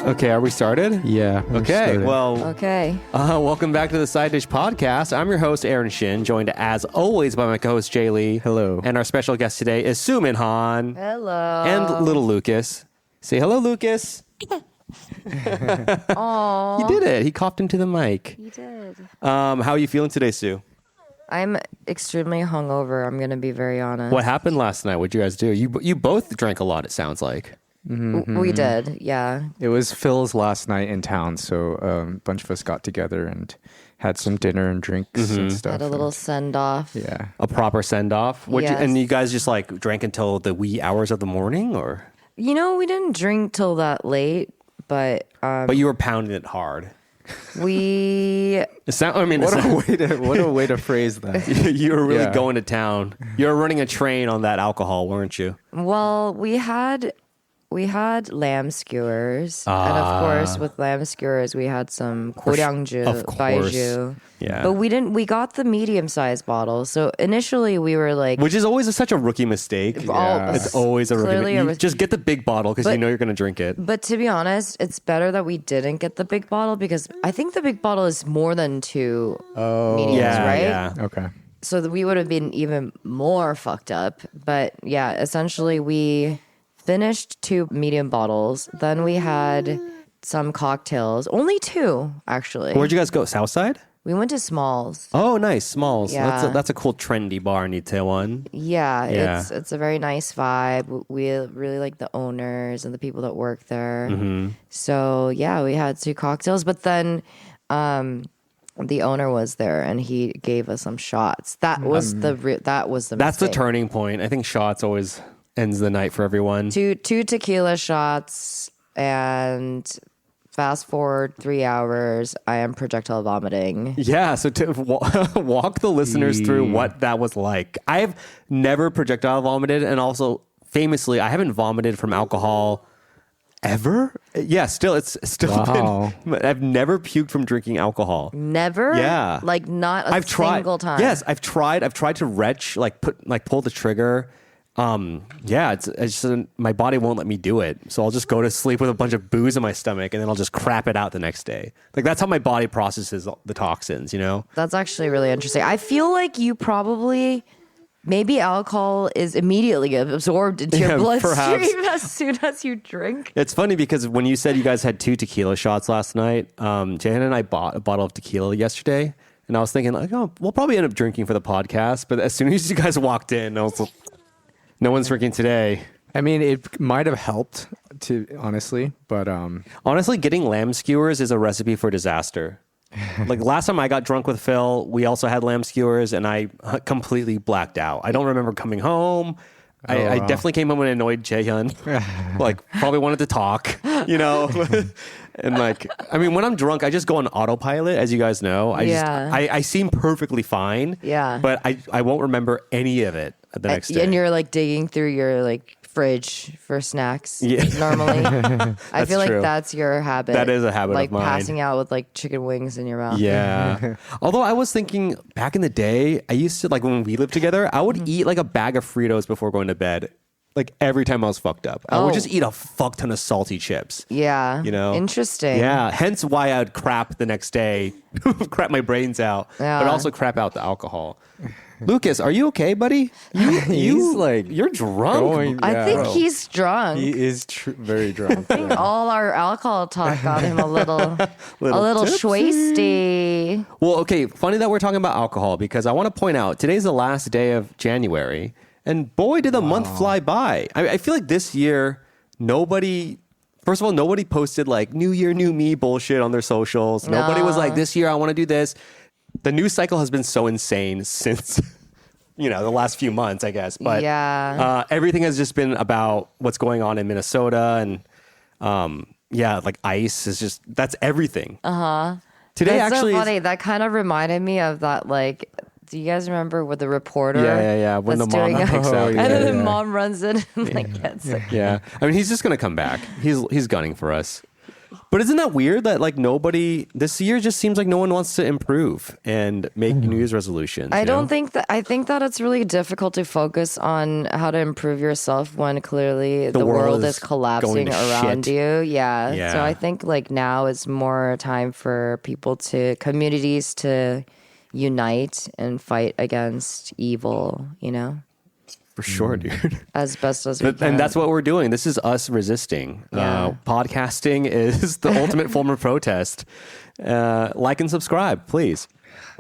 Okay, are we started? Yeah. Okay, well, Okay. welcome back to the Side Dish Podcast. I'm your host, Aaron Shin, joined as always by my co-host, Jay Lee. Hello. And our special guest today is Sue Min Han. Hello. And little Lucas. Say hello, Lucas. Aww. He did it. He coughed into the mic. He did. How are you feeling today, Sue? I'm extremely hungover. I'm going to be very honest. What happened last night? What'd you guys do? You both drank a lot, it sounds like. We did, yeah. It was Phil's last night in town, so a bunch of us got together and had some dinner and drinks and stuff. Had a little send-off. Yeah. A proper send-off? Yes. And you guys just like drank until the wee hours of the morning, or? You know, we didn't drink till that late, but But you were pounding it hard. we... What What a way to phrase that. You were really Yeah. going to town. You were running a train on that alcohol, weren't you? Well, we had lamb skewers. And of course, with lamb skewers, we had some Of 고량주, course. baijiu. Yeah. But we got the medium-sized bottle. So initially we were like... Which is always such a rookie mistake. Yeah. It's always a rookie Clearly mistake. a You rookie- just get the big bottle because you But- know you're going to drink it. But to be honest, it's better that we didn't get the big bottle because I think the big bottle is more than two mediums, Yeah, right? yeah. Okay. So that we would have been even more fucked up. But yeah, essentially we finished two medium bottles. Then we had some cocktails. Only two, actually. Where'd you guys go? Southside? We went to Smalls. Oh, nice. Smalls. Yeah. That's a cool trendy bar in Itaewon. Yeah, Yeah. it's a very nice vibe. We really like the owners and the people that work there. So yeah, we had two cocktails, but then the owner was there and he gave us some shots. That was that was the That's the mistake. turning point. I think shots always ends the night for everyone. Two tequila shots, and fast forward 3 hours, I am projectile vomiting. Yeah, so to walk the listeners through what that was like. I've never projectile vomited, and also famously, I haven't vomited from alcohol ever. Yeah, it's still Wow. been. I've never puked from drinking alcohol. Never? Yeah. Like not a I've tried. single time. Yes, I've tried to retch, pull the trigger. Yeah, it's just my body won't let me do it. So I'll just go to sleep with a bunch of booze in my stomach, and then I'll just crap it out the next day. Like that's how my body processes the toxins, you know? That's actually really interesting. I feel like you probably, maybe alcohol is immediately absorbed into your Yeah, bloodstream perhaps. as soon as you drink. It's funny because when you said you guys had 2 tequila shots last night, Jan and I bought a bottle of tequila yesterday, and I was thinking like, oh, we'll probably end up drinking for the podcast. But as soon as you guys walked in, I was like, no one's drinking today. I mean, it might have helped, to honestly, but Honestly, getting lamb skewers is a recipe for disaster. Like last time I got drunk with Phil, we also had lamb skewers, and I completely blacked out. I don't remember coming home. I wow. definitely came home and annoyed Jaehyun. Like probably wanted to talk, you know. And like, I mean, when I'm drunk, I just go on autopilot, as you guys know. I seem perfectly fine. Yeah. But I won't remember any of it the next day. And you're like digging through your like fridge for snacks. Yeah. Normally, I feel like true. that's your habit. That is a habit of like mine. passing out with like chicken wings in your mouth. Yeah. Although I was thinking back in the day, I used to, like when we lived together, I would eat like a bag of Fritos before going to bed. Like every time I was fucked up. I would Oh. just eat a fuck ton of salty chips. Yeah. You know? Interesting. Yeah. Hence why I'd crap the next day, crap my brains out, Yeah. but also crap out the alcohol. Lucas, are you okay, buddy? he's like you're drunk. going. I yeah. think he's drunk. He is very drunk. yeah. All our alcohol talk got him a little tipsy. schwasty. Well, okay, funny that we're talking about alcohol because I want to point out today's the last day of January, and boy, did the month fly by. I feel like this year, first of all, nobody posted like New Year, New Me bullshit on their socials. Nobody was like, this year I want to do this. The news cycle has been so insane since, the last few months, I guess. But Yeah. everything has just been about what's going on in Minnesota and, like ICE is just, that's everything. Today, That's actually, so funny. That kind of reminded me of that, like, do you guys remember with the reporter? Yeah. When the that's mom doing picks Oh, up. yeah. and then the mom runs in and like gets it. Yeah. I mean, he's just going to come back. He's gunning for us. But isn't that weird that like nobody this year just seems like no one wants to improve and make New Year's resolutions? I you know? don't think that. I think that it's really difficult to focus on how to improve yourself when clearly the world is going collapsing to around shit. you. Yeah. Yeah. So I think like now is more time for communities to unite and fight against evil. You know, For sure, dude. as best as we can. And that's what we're doing. This is us resisting. Yeah. Podcasting is the ultimate form of protest. Like and subscribe, please.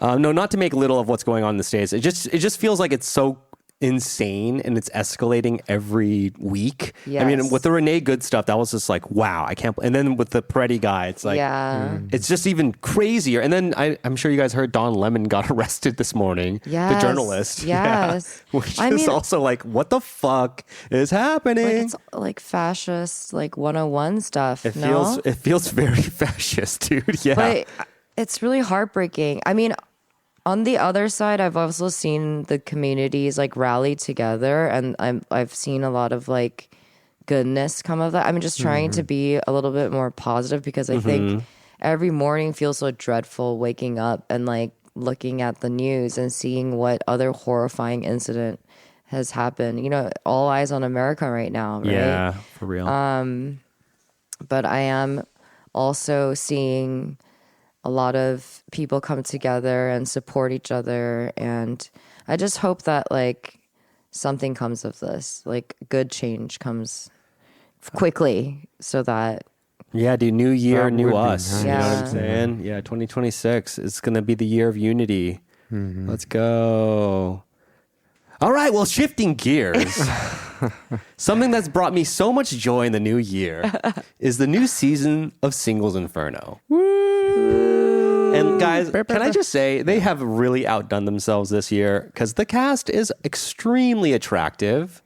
No, not to make little of what's going on in the States. It just feels like it's so insane and it's escalating every week. I mean, Yes. with the Renee Good stuff, that was just like, wow, I can't. And then with the Peretti guy, it's like, Yeah. it's just even crazier. And then I'm sure you guys heard Don Lemon got arrested this morning. The Yes. journalist. Yes. Yeah. Which I is mean- also like, what the fuck is happening? Like it's like fascist, like 101 stuff. It no? feels very fascist, dude. Yeah. But it's really heartbreaking. I mean, on the other side, I've also seen the communities like rally together, and I've seen a lot of like goodness come of that. I'm just trying to be a little bit more positive because I think every morning feels so dreadful waking up and like looking at the news and seeing what other horrifying incident has happened. You know, all eyes on America right now, right? Yeah, for real. But I am also seeing a lot of people come together and support each other, and I just hope that like something comes of this, like good change comes quickly, so that Yeah, dude, new year, That new would be us. nice. You know what I'm Yeah. saying? Yeah, 2026 is going to be the year of unity. Let's go. All right, well, shifting gears. Something that's brought me so much joy in the new year is the new season of Singles Inferno. And guys, can I just say they have really outdone themselves this year because the cast is extremely attractive.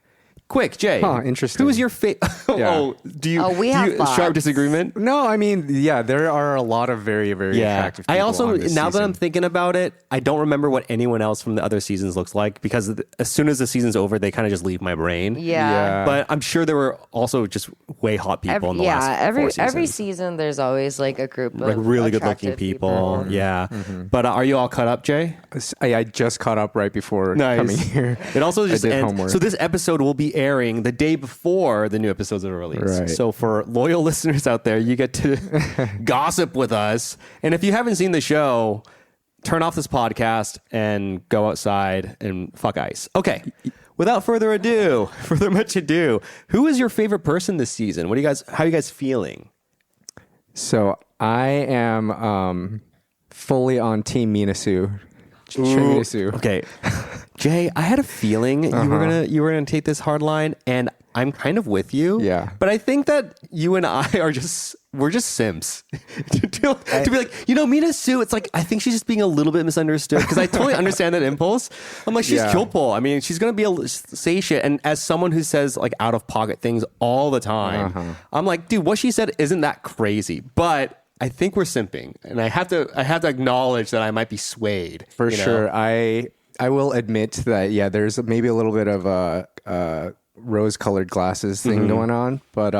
Quick, Jay. Huh, interesting. Who is your favorite? Yeah. Oh, do you? Oh, we do have you, sharp thoughts. disagreement? No, I mean, yeah, there are a lot of very, very attractive people I also, on this now that I'm season. thinking about it, I don't remember what anyone else from the other seasons looks like because as soon as the season's over, they kind of just leave my brain. yeah. But I'm sure there were also just way hot people in the last every 4 seasons. every season there's always like a group of like really good looking attractive people. Yeah. But are you all caught up, Jay? I just caught up right before Nice. coming here. It also just did ends. homework. So this episode will be airing the day before the new episodes are released. Right. So for loyal listeners out there, you get to gossip with us. And if you haven't seen the show, turn off this podcast and go outside and fuck ice. Okay. Without further much ado, who is your favorite person this season? How are you guys feeling? So I am fully on Team Mina Sue. Mina Sue. Okay. Jay, I had a feeling you were gonna take this hard line, and I'm kind of with you. Yeah. But I think that you and I we're just simps. to be like, Mina Sue, it's like I think she's just being a little bit misunderstood because I totally understand that impulse. I'm like, she's Yeah. Kyopol. I mean, she's gonna be able to say shit, and as someone who says like out of pocket things all the time, I'm like, dude, what she said isn't that crazy, but I think we're simping, and I have to acknowledge that I might be swayed For you know? sure. I will admit that, yeah, there's maybe a little bit of a rose-colored glasses thing going on, but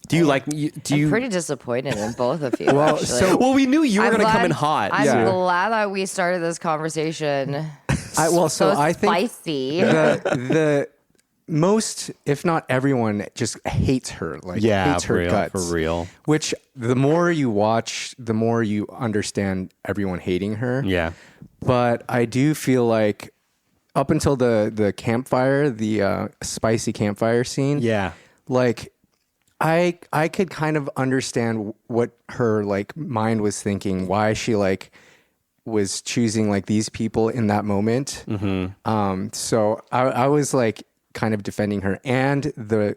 Do you like? Do I'm you? pretty disappointed in both of you. Well, actually. so- Well, we knew you were I'm going to come glad- in hot. I'm Yeah. glad that we started this conversation. so I think spicy. the most, if not everyone, just hates her. Like Yeah, hates her real, guts. for real. Which the more you watch, the more you understand everyone hating her. Yeah. But I do feel like up until the campfire, the spicy campfire scene. Yeah. Like I could kind of understand what her like mind was thinking, why she like was choosing like these people in that moment. So I was like kind of defending her, and the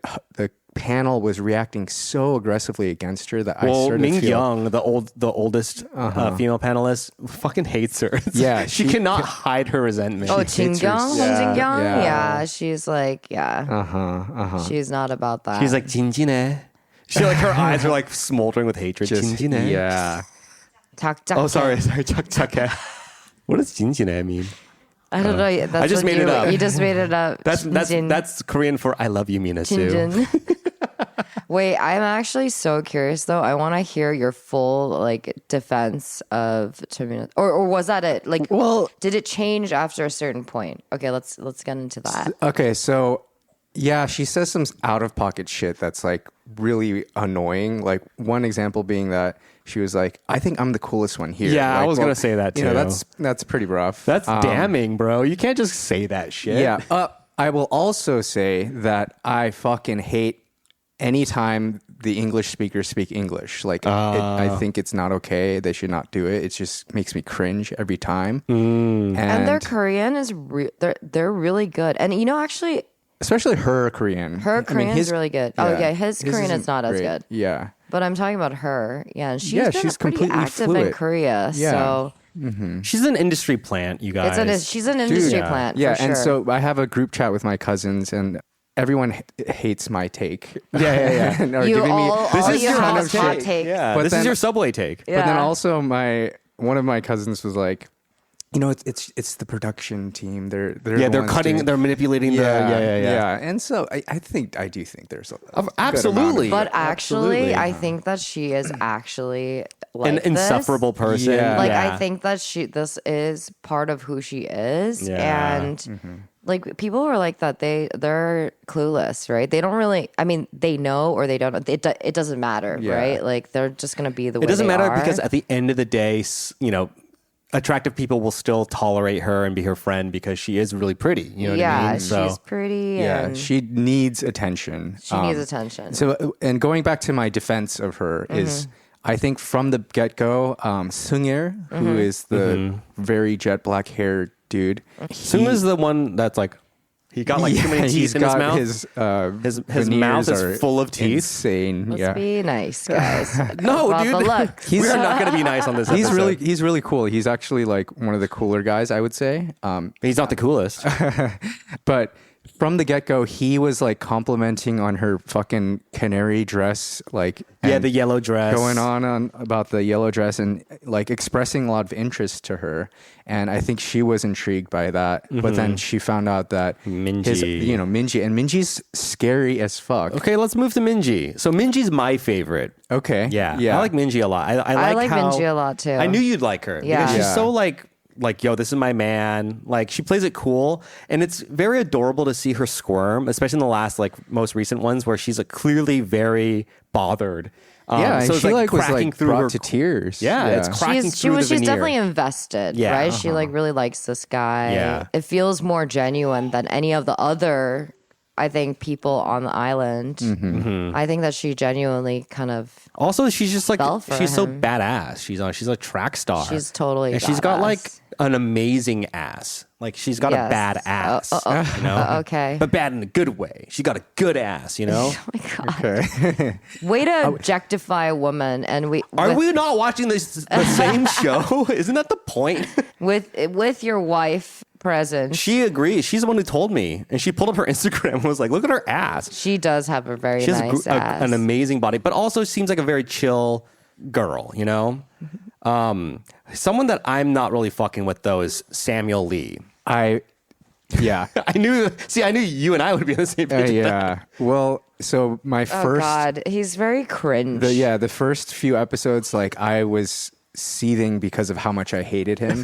panel was reacting so aggressively against her that I Well, started Ming to feel Young, the oldest female panelist, fucking hates her. Yeah, she she- cannot hide her resentment. Oh, hates her. Qingyang? Yeah, Qingyang? yeah. Yeah, she's like, she's not about that. She's like 진진해. She like her eyes are like smoldering with hatred. just 진진해. yeah. 작작해. Oh, sorry, 착착해. What does 진진해 mean? I don't know. That's I just what made it up. You just made it up. That's Korean for I love you, Mina Sue. Chinjin. Wait, I'm actually so curious though. I want to hear your full like defense of Choi, or was that it? Like, Well- did it change after a certain point? Okay, let's get into that. Okay, so yeah, she says some out of pocket shit that's like really annoying. Like one example being that she was like, "I think I'm the coolest one here." Yeah, I Like, was gonna say that You know, too. that's pretty rough. That's damning, bro. You can't just say that shit. Yeah. I will also say that I fucking hate anytime the English speakers speak English. Like, I think it's not okay. They should not do it. It just makes me cringe every time. Mm. And their Korean is they're really good. And you know, actually, especially her Korean. her Korean is really good. Oh yeah, his Korean isn't is not as great. good. Yeah. But I'm talking about her. Yeah, and she's Yeah, been she's pretty completely active in fluent. Korea. Yeah. So She's an industry plant, you guys. she's an industry yeah. plant. Yeah, for sure. and so I have a group chat with my cousins, and everyone hates my take. Yeah. And are you giving me all, This all is you your have hot is hot take. take. Yeah, But this then- is your Subway take. But then Yeah. also one of my cousins was like, you know, it's the production team. They're Yeah, the they're ones cutting, doing- they're manipulating yeah. And so I do think there's a good absolutely. amount But actually, Absolutely. I think that she is actually like an this. insufferable person. Yeah. Like yeah. I think that this is part of who she is, Yeah. and like people who are like that, they're clueless, right? They don't really. I mean, they know or they don't. It doesn't matter, Yeah. right? Like they're just gonna be the way It doesn't they matter are. because at the end of the day, you know, attractive people will still tolerate her and be her friend because she is really pretty. You know what I mean? she's pretty. Yeah, and she needs attention. she needs attention. So, and going back to my defense of her is, I think from the get go, Sungir, who is the very jet black hair dude, Sung is the one that's like, he got like too many teeth he's in his got mouth. His his mouth veneers is are full of teeth. Insane. Let's yeah. be nice, guys. No, About dude. the looks. We are not going to be nice on this He's episode. he's really cool. He's actually like one of the cooler guys, I would say. He's not the coolest. But from the get go, he was like complimenting on her fucking canary dress, like Yeah, and the yellow dress. going on about the yellow dress and like expressing a lot of interest to her. And I think she was intrigued by that. But then she found out that Minji. Minji, and Minji's scary as fuck. Okay, let's move to Minji. So Minji's my favorite. Okay. Yeah, Yeah. I like Minji a lot. I like how, Minji a lot, too. I knew you'd like her Yeah. because she's Yeah. so like, yo, this is my man. Like she plays it cool, and it's very adorable to see her squirm, especially in the last like most recent ones where she's like clearly very bothered. Yeah, and so it's she like was cracking like through brought her to tears. Yeah, it's cracking through the she's veneer. definitely invested, Yeah, right? She like really likes this guy. Yeah. It feels more genuine than any of the other, I think, people on the island. I think that she genuinely kind of Also, she's just like fell for she's so him. badass. She's a track star. She's totally and she's got like badass. an amazing ass. Like she's got Yes. a bad ass. You know, okay. but bad in a good way. She got a good ass. You know. Oh my god! Way to objectify a woman, and Are we not watching the same show? Isn't that the point? with your wife present? She agrees. She's the one who told me, and she pulled up her Instagram and was like, "Look at her ass. She does have a very She has nice ass. an amazing body, but also seems like a very chill girl. You know, someone that I'm not really fucking with though is Samuel Lee. Yeah. I knew you and I would be on the same page. with that. Yeah. Well, so my Oh first God, he's very cringe. the first few episodes, like I was seething because of how much I hated him,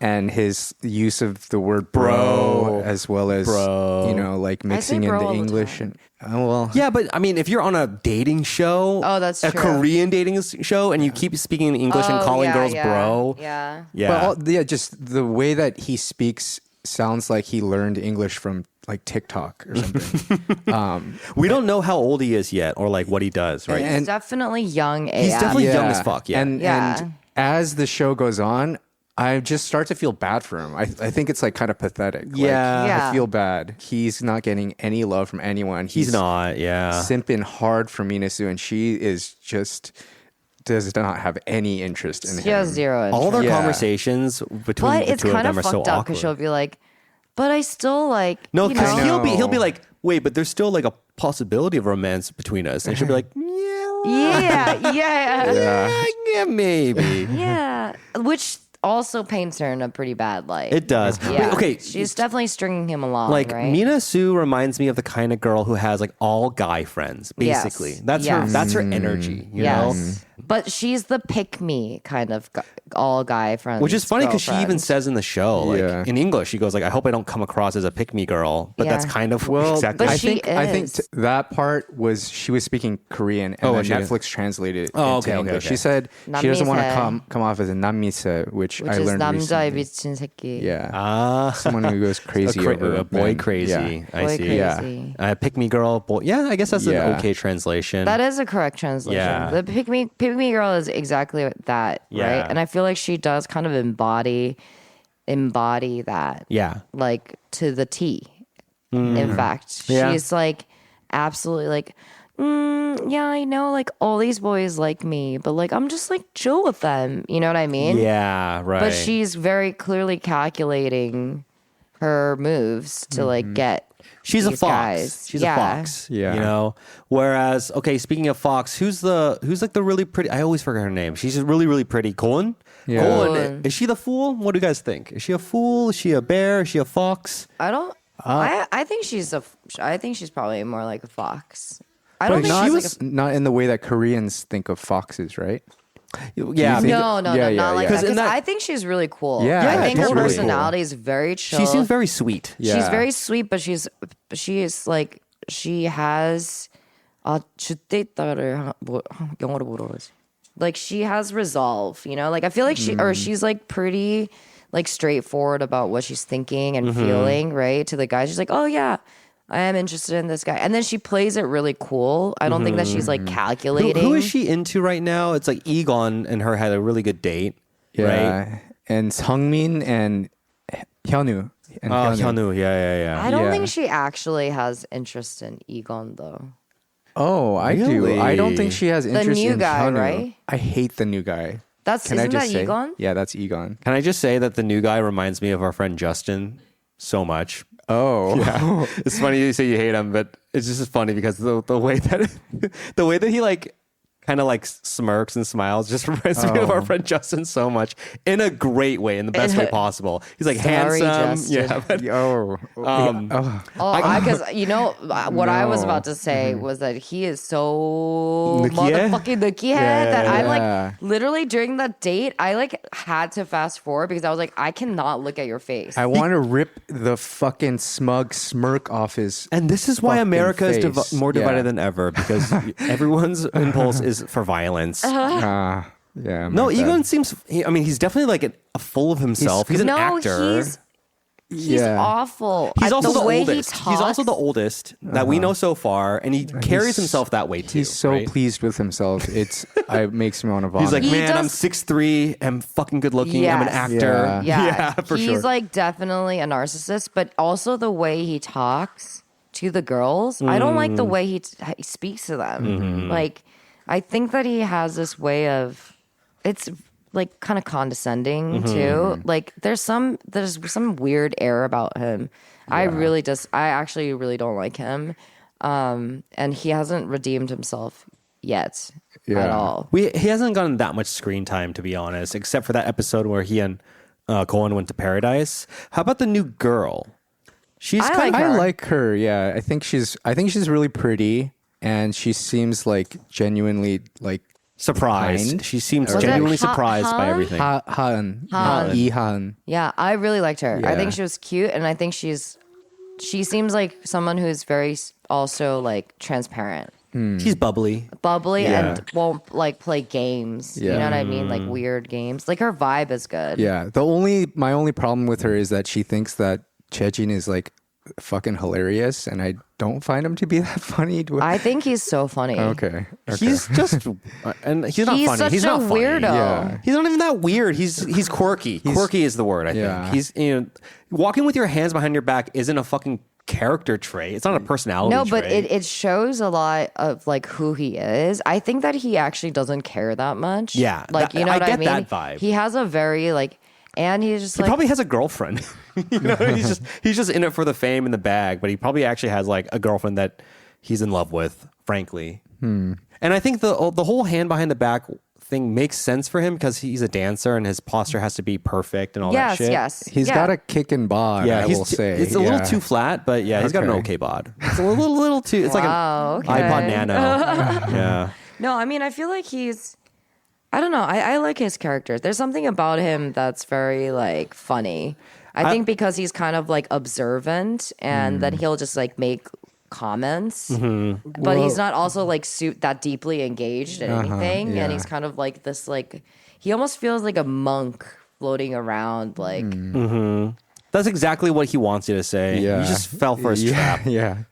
and his use of the word bro, as well as like mixing in bro the all the English time. and Yeah, but I mean, if you're on a dating show, Oh, that's a true. Korean dating show, and you keep speaking in English and calling girls bro, Yeah. yeah, just the way that he speaks sounds like he learned English from like TikTok or something. we don't know how old he is yet, or like what he does, right? He's definitely young. He's AF. definitely young as fuck. Yeah, And as the show goes on, I just start to feel bad for him. I think it's like kind of pathetic. Like, Yeah. I feel bad. He's not getting any love from anyone. he's not. Yeah, simping hard for Mina Sue, and she is just does not have any interest in him. She has zero interest. all their Yeah. conversations between But the it's two of kind them of are so fucked up because awkward. she'll be like, but I still like, No, you because know, he'll be like, wait, but there's still like a possibility of romance between us, and she'll be like, yeah, yeah, maybe. yeah. Which also paints her in a pretty bad light. It does. Yeah. Wait, okay. She's definitely stringing him along, Like right? Mina Sue reminds me of the kind of girl who has like all guy friends, basically. Yes. That's Yes. that's her energy, you know? But she's the pick me kind of all guy friend. Which is funny because she even says in the show, like Yeah. in English, she goes like, "I hope I don't come across as a pick me girl," but that's Yeah. kind of Well, exactly. But I she think is. that part was she was speaking Korean, and then she did. Netflix translated it Oh, into okay, English. okay. She said she doesn't want to 남미세. come off as a 남미세, which I is learned 남자의 recently. 미친 새끼. Yeah, someone who goes crazy over a boy men. crazy. Yeah. I Boy see. crazy. Yeah. Pick me girl. Boy. Yeah, I guess that's Yeah. an okay translation. That is a correct translation. Yeah. The pick me girl is exactly that, Yeah. right? And I feel like she does kind of embody that. yeah. Like to the T. In fact, Yeah. she's like absolutely like, yeah, I know, like all these boys like me, but like I'm just like chill with them. You know what I mean? Yeah. Right. But she's very clearly calculating her moves to like get. She's a these fox. guys. She's Yeah. a fox. Yeah. You know. Whereas, okay, speaking of fox, who's like the really pretty? I always forget her name. She's really really pretty. Koen. Yeah. Koen. Is she the fool? What do you guys think? Is she a fool? Is she a bear? Is she a fox? I don't. I think she's probably more like a fox. I don't But think not, she's like a. not in the way that Koreans think of foxes, right? Yeah. I mean, No, Yeah, not like yeah. that. 'Cause in Because that- I think she's really cool. Yeah, I think her totally. personality is very chill. she seems very sweet. Yeah. She's very sweet, but she is like she has 주대 있다를 영어로 뭐라 그러지? Like she has resolve, you know? Like I feel like she's like pretty like straightforward about what she's thinking and feeling, right? To the guy. She's like, "Oh yeah, I am interested in this guy." And then she plays it really cool. I don't think that she's like calculating. Who is she into right now? It's like Egon and her had a really good date, right? And Sungmin and Hyunwoo. And Oh, Hyunwoo. Yeah. I don't Yeah. think she actually has interest in Egon though. Oh, I do. I don't think she has interest new in guy, Hyunwoo. right? I hate the new guy. Can I Isn't just that say? Egon? Yeah, that's Egon. Can I just say that the new guy reminds me of our friend Justin so much? Oh, yeah. It's funny you say you hate him, but it's just funny because the way that he like kind of like smirks and smiles just reminds me of our friend Justin so much in a great way, in the best way possible. He's like Sorry, handsome, Justin. yeah. But, Because you know what I was No. about to say was that he is so Nukie? motherfucking nookie head that I'm Yeah. like literally during that date I like had to fast forward because I was like I cannot look at your face. I want to rip the fucking smug smirk off his. and this is why fucking America is face. more divided Yeah. than ever because everyone's impulse is for violence. Yeah. No, my bad. Egon seems. He's definitely like a full of himself. He's an no, actor. he's Yeah. awful. He's also the way oldest. He He's also the talks- oldest that we know so far, and he carries himself that way too. He's so right? pleased with himself. It makes me want to vomit. He's like, He man, I'm does- 6'3", I'm fucking good looking, I'm an Yes. actor. Yeah, for he's sure. like definitely a narcissist, but also the way he talks to the girls. I don't like the way he speaks to them. Like, I think that he has this way of, it's like kind of condescending too. Like, there's some weird air about him. I actually really don't like him, and he hasn't redeemed himself yet at Yeah. all. He hasn't gotten that much screen time, to be honest, except for that episode where he and Cohen went to paradise. How about the new girl? She's I kind like of her. I like her. Yeah, I think she's really pretty, and she seems like genuinely like surprised. kind. She seems Was it genuinely Ha- surprised by Han? everything. Haeun. Han. Lee Haeun. Yeah, I really liked her. I Yeah. think she was cute, and I think she seems like someone who's very also like transparent, She's bubbly. bubbly, Yeah. and won't like play games. You know Yeah. what I mean? Like weird games. Like her vibe is good. Yeah. My only problem with her is that she thinks that Chejin is like fucking hilarious, and I don't find him to be that funny. I think he's so funny. Okay. He's just, and he's not He's funny. such He's a not funny. weirdo. Yeah. He's not even that weird. He's quirky. Quirky is the word, I Yeah. think. He's walking with your hands behind your back isn't a fucking character trait. It's not a personality No, but trait. it shows a lot of like who he is. I think that he actually doesn't care that much. Yeah, like you know I what I get mean. that vibe. He has a very like, and he's just He like probably has a girlfriend. he's just in it for the fame and the bag, but he probably actually has like a girlfriend that he's in love with, frankly. And I think the whole hand behind the back thing makes sense for him because he's a dancer and his posture has to be perfect and all that shit. Yes. He's got a kickin' bod, Yeah, I will say. it's a little too flat, but yeah, he's got an okay bod. It's a little too. It's Wow, like an okay. iPod Nano. Yeah. No, I mean, I feel like I don't know. I like his character. There's something about him that's very like funny. I think because he's kind of like observant and then he'll just like make comments, but he's not also like that deeply engaged in anything. yeah. And he's kind of like this, like, he almost feels like a monk floating around. Like, That's exactly what he wants you to say. Yeah. You just fell for his trap. Yeah.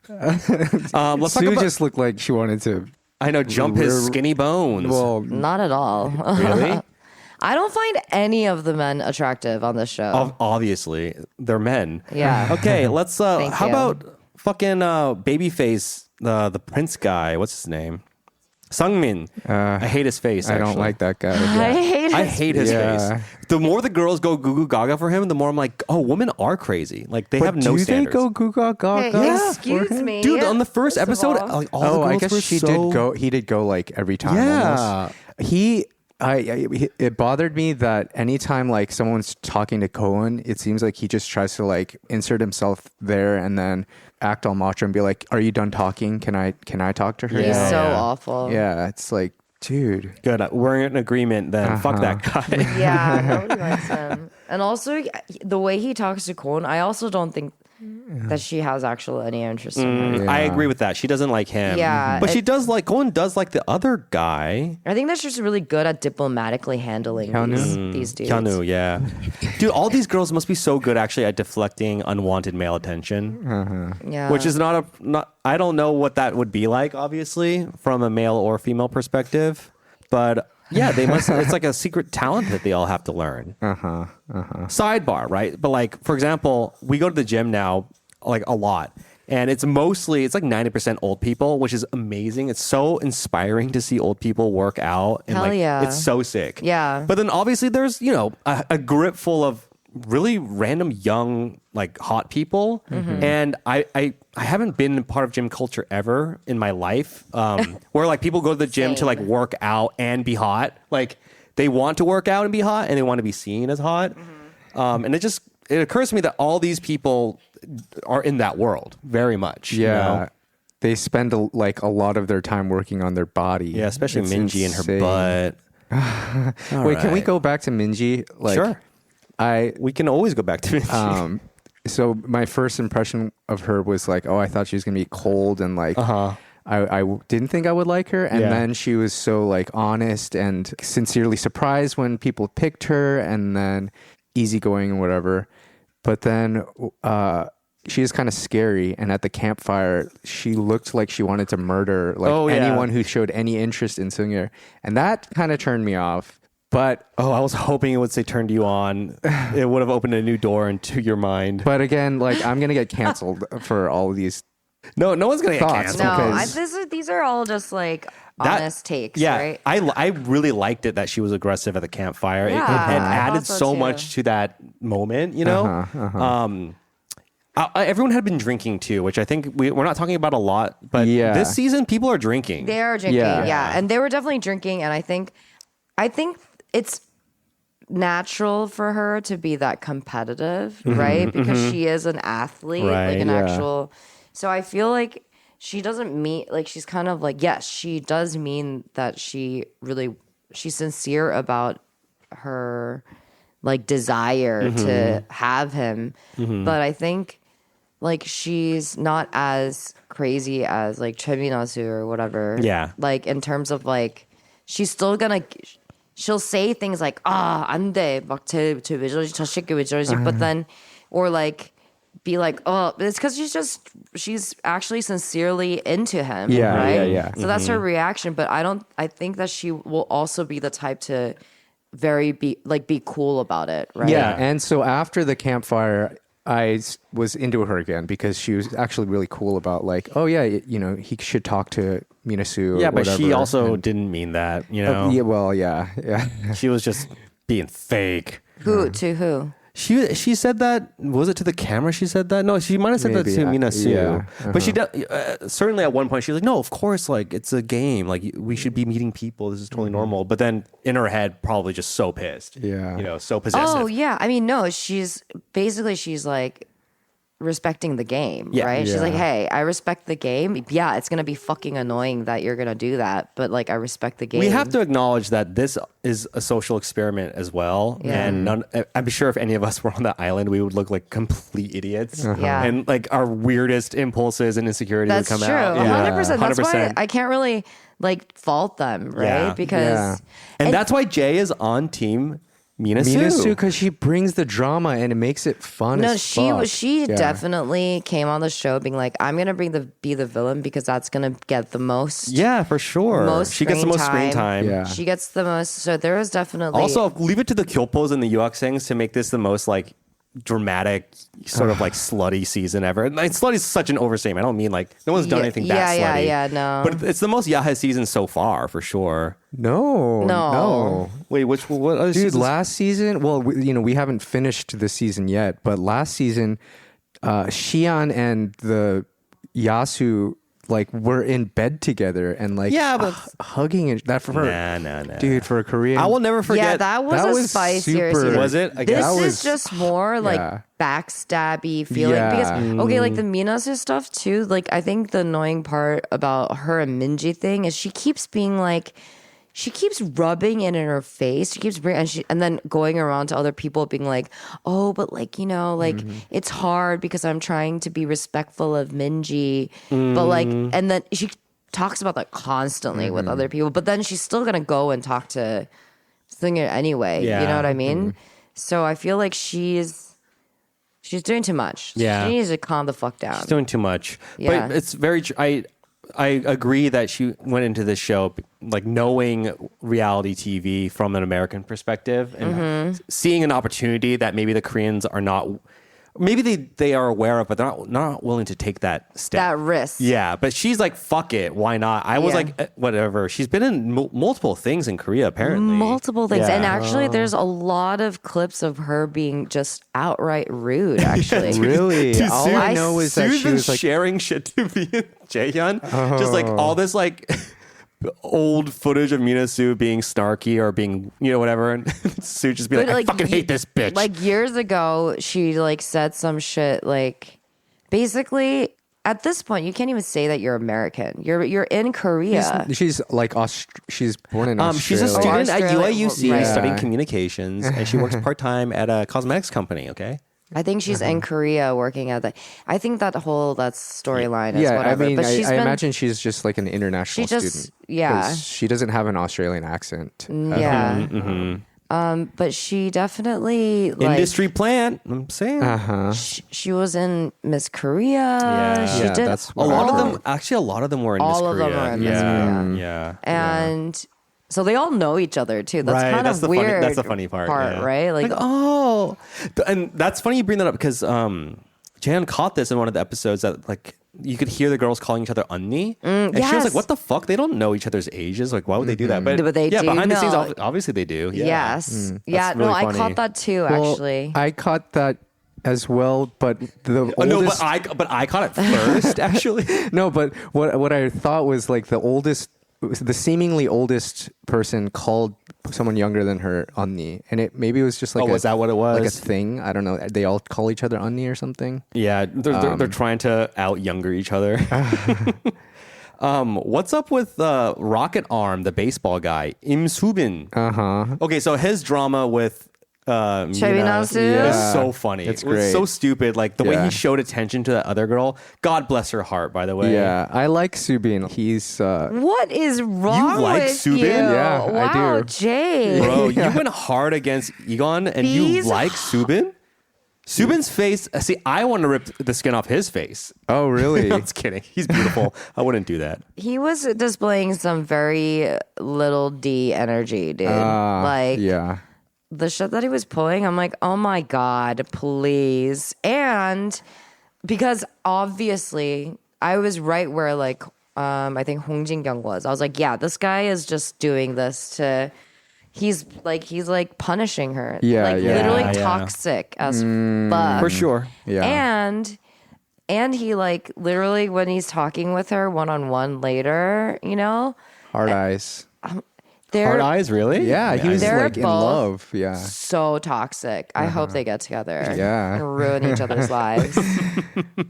Let's talk Sue about. just looked like she wanted to. I know, jump his skinny bones. Well, not at all. Really? I don't find any of the men attractive on this show. Obviously, they're men. Yeah. Okay, let's. Thank How you. about fucking Babyface, the Prince guy? What's his name? Sungmin. I hate his face. I don't actually. like that guy. I hate his Yeah. face. The more the girls go goo goo gaga for him, the more I'm like, oh, women are crazy. Like they have no do standards. they go goo gaga? Hey, gaga excuse for him? me. Dude, on the first First of episode, all- like all the Oh, girls I guess were she so... did go. He did go like every time. Yeah. Almost. It bothered me that anytime like someone's talking to Cohen, it seems like he just tries to like insert himself there and then act all macho and be like, "Are you done talking? Can I talk to her?" He's Yeah. so Yeah. awful. Yeah, it's like, dude. Good. We're in agreement then. Fuck that guy. Yeah, nobody likes him. And also, the way he talks to Kwon, I also don't think that she has actually any interest in him. I Yeah. agree with that. She doesn't like him. Yeah, But she does like, Cohen does like the other guy. I think that she's really good at diplomatically handling these dudes. Keanu, yeah. Dude, all these girls must be so good actually at deflecting unwanted male attention. Yeah. Which is not I don't know what that would be like, obviously, from a male or female perspective. But yeah, they must. It's like a secret talent that they all have to learn. Sidebar, right? But like, for example, we go to the gym now, like a lot, and it's like 90% old people, which is amazing. It's so inspiring to see old people work out, and Hell like, yeah. it's so sick. Yeah. But then obviously there's a grip full of really random young like hot people, and I haven't been part of gym culture ever in my life, where like people go to the gym to like Same. work out and be hot. Like they want to work out and be hot, and they want to be seen as hot. And it occurs to me that all these people are in that world very much. you Yeah. know? They spend a lot of their time working on their body. Yeah, especially It's Minji and her insane. butt. Wait, can we right. go back to Minji? Like, Sure. I We can always go back to Minji. so my first impression of her was like, oh, I thought she was gonna be cold and like, I didn't think I would like her, and Yeah. then she was so like honest and sincerely surprised when people picked her, and then easygoing and whatever. But then she is kind of scary, and at the campfire, she looked like she wanted to murder like Oh, yeah. anyone who showed any interest in Sungyeon, and that kind of turned me off. But Oh, I was hoping it would say turned you on. It would have opened a new door into your mind. But again, like I'm gonna get canceled for all of these. No one's gonna get Thoughts? canceled. No, because- these are all just like honest takes, Yeah, right? I really liked it that she was aggressive at the campfire. It Yeah, I added thought so so too. much to that moment, you know. Everyone had been drinking too, which I think we're not talking about a lot. But Yeah. this season, people are drinking. They are drinking, Yeah. yeah. And they were definitely drinking, and I think it's natural for her to be that competitive, right? Because she is an athlete, Right, like an yeah. actual. So I feel like she doesn't mean like she's kind of like, yes, she does mean that she's sincere about her like desire to have him, but I think like she's not as crazy as like Choi Mina Sue or whatever. Yeah. Like in terms of like she's still she'll say things like 안 돼. 막 쟤 왜 저러지? 저 새끼 왜 저러지? But then or like be like, oh, it's because she's actually sincerely into him. Yeah, right? yeah. So that's her reaction. But I think that she will also be the type to be cool about it, right? Yeah, and so after the campfire, was into her again because she was actually really cool about like, oh yeah, he should talk to Mina Sue. Yeah, or but she whatever. also And- didn't mean that, you know. yeah, well, yeah. She was just being fake. Who to who? She said that, was it to the camera she said that? No, she might have said Maybe, that to Mina Sue. yeah. But she certainly at one point she was like, no, of course, like it's a game. Like we should be meeting people. This is totally normal. But then in her head, probably just so pissed. Yeah. You know, so possessive. Oh yeah, I mean, no, she's like respecting the game, Yeah. right? She's Yeah. like, hey, I respect the game. Yeah, it's gonna be fucking annoying that you're gonna do that, but like I respect the game. We have to acknowledge that this is a social experiment as well. Yeah. And I'm sure if any of us were on the island, we would look like complete idiots. Yeah. And like our weirdest impulses and insecurities That's would come true. out. 100%. That's why 100%. I can't really like fault them, right? Yeah. Because Yeah. And that's why Jay is on team Mina Mina Sue. Sue, because she brings the drama and it makes it fun. no, as fuck. she Yeah. definitely came on the show being like, I'm gonna be the villain because that's gonna get the most. Yeah, for sure. Most She gets the most screen screen time. Yeah. She gets the most. So there was definitely Also, leave it to the Kyopos and the Yuaksings to make this the most like dramatic, sort of like slutty season ever. And, like, slutty is such an overstatement. I don't mean like no one's done Yeah, anything that yeah, slutty. yeah, no. But it's the most Yaha season so far, for sure. No. Wait, what other Dude, seasons? last season, well, we haven't finished the season yet, but last season, Xian and the Yasu like were in bed together and like Yeah, but- hugging and that for Nah. dude, for a Korean. I will never forget. yeah, that was that a was spicier super- season. Was it? I This guess. That is was- just more like yeah. backstabby feeling Yeah. because okay, like the Minasu stuff too. Like I think the annoying part about her and Minji thing is she keeps being like. She keeps rubbing it in her face. She keeps bringing, and then going around to other people, being like, "Oh, but like like it's hard because I'm trying to be respectful of Minji, but like," and then she talks about that constantly with other people. But then she's still gonna go and talk to Singer anyway. You Yeah. know what I mean? So I feel like she's doing too much. Yeah. She needs to calm the fuck down. She's doing too much. Yeah. But it's very. I agree that she went into this show like knowing reality TV from an American perspective and seeing an opportunity that maybe the Koreans are not. Maybe they are aware of, but they're not willing to take that step. That risk. Yeah, but she's like, fuck it, why not? I was Yeah. like, whatever. She's been in multiple things in Korea, apparently. Multiple things. Yeah. And actually, there's a lot of clips of her being just outright rude, actually. Really? Dude, All Sue- I know is that Sue's she been was like, sharing shit to me and Jaehyun. Just like all this like old footage of Mina Sue being snarky or being, whatever. And Sue just be like, But, I fucking hate this bitch. Like years ago, she like said some shit like basically at this point you can't even say that you're American. You're in Korea. she's like she's born in Australia. she's a student at Australia, UIUC right. studying communications, and she works part-time at a cosmetics company, okay? I think she's in Korea working at that. I think that storyline is Yeah, whatever. I mean, but she's I been, imagine she's just like an international She just- student. yeah. 'Cause she doesn't have an Australian accent. yeah. But she definitely like Industry plant, I'm saying. she was in Miss Korea. Yeah. She Yeah, did that's A lot of all- them, actually, a lot of them were in Miss All of Korea. them were in Miss yeah. Korea. Yeah. And so they all know each other too. That's Right, kind that's of the funny- weird. that's the funny part, yeah. right? Like, oh, and that's funny you bring that up because Jan caught this in one of the episodes that like you could hear the girls calling each other 언니, and she was yes. like, "What the fuck? They don't know each other's ages. Like, why would they do that?" But they yeah, do behind the scenes, know. obviously they do. Yeah. yes, yeah. That's No, really I funny. caught that too. Actually, I caught that as well, but the Oh, no, oldest. but I caught it first. Actually, No, but what I thought was like the seemingly oldest person called someone younger than her 언니, and maybe it was just like was that what it was? like a thing. I don't know. They all call each other 언니 or something. yeah, they're trying to out younger each other. What's up with Rocket Arm, the baseball guy, Im Subin? Okay, so his drama with Mina Sue? is Yeah. so funny. It's It was great. so stupid. Like the way Yeah. he showed attention to that other girl. God bless her heart, by the way. Yeah, I like Subin. He's what is wrong like with Subin? you? Yeah, I wow, do. Jay. Bro, you went hard against Egon and you These- like Subin? Subin's face, see, I want to rip the skin off his face. oh really? I'm just kidding. He's beautiful. I wouldn't do that. He was displaying some very little D energy, dude. Like, yeah. the shit that he was pulling, I'm like, oh my God, please. And because obviously I was right where like I think Hong Jin-kyung was. I was like, yeah, this guy is just doing this to he's like punishing her. Yeah, like yeah. literally Yeah. toxic as fuck. For sure. Yeah. And he like literally when he's talking with her one-on-one later, Hard eyes. they're Hard eyes, really? Yeah, he was They're like in both love. Yeah. so toxic. I hope they get together. Yeah. And ruin each other's lives.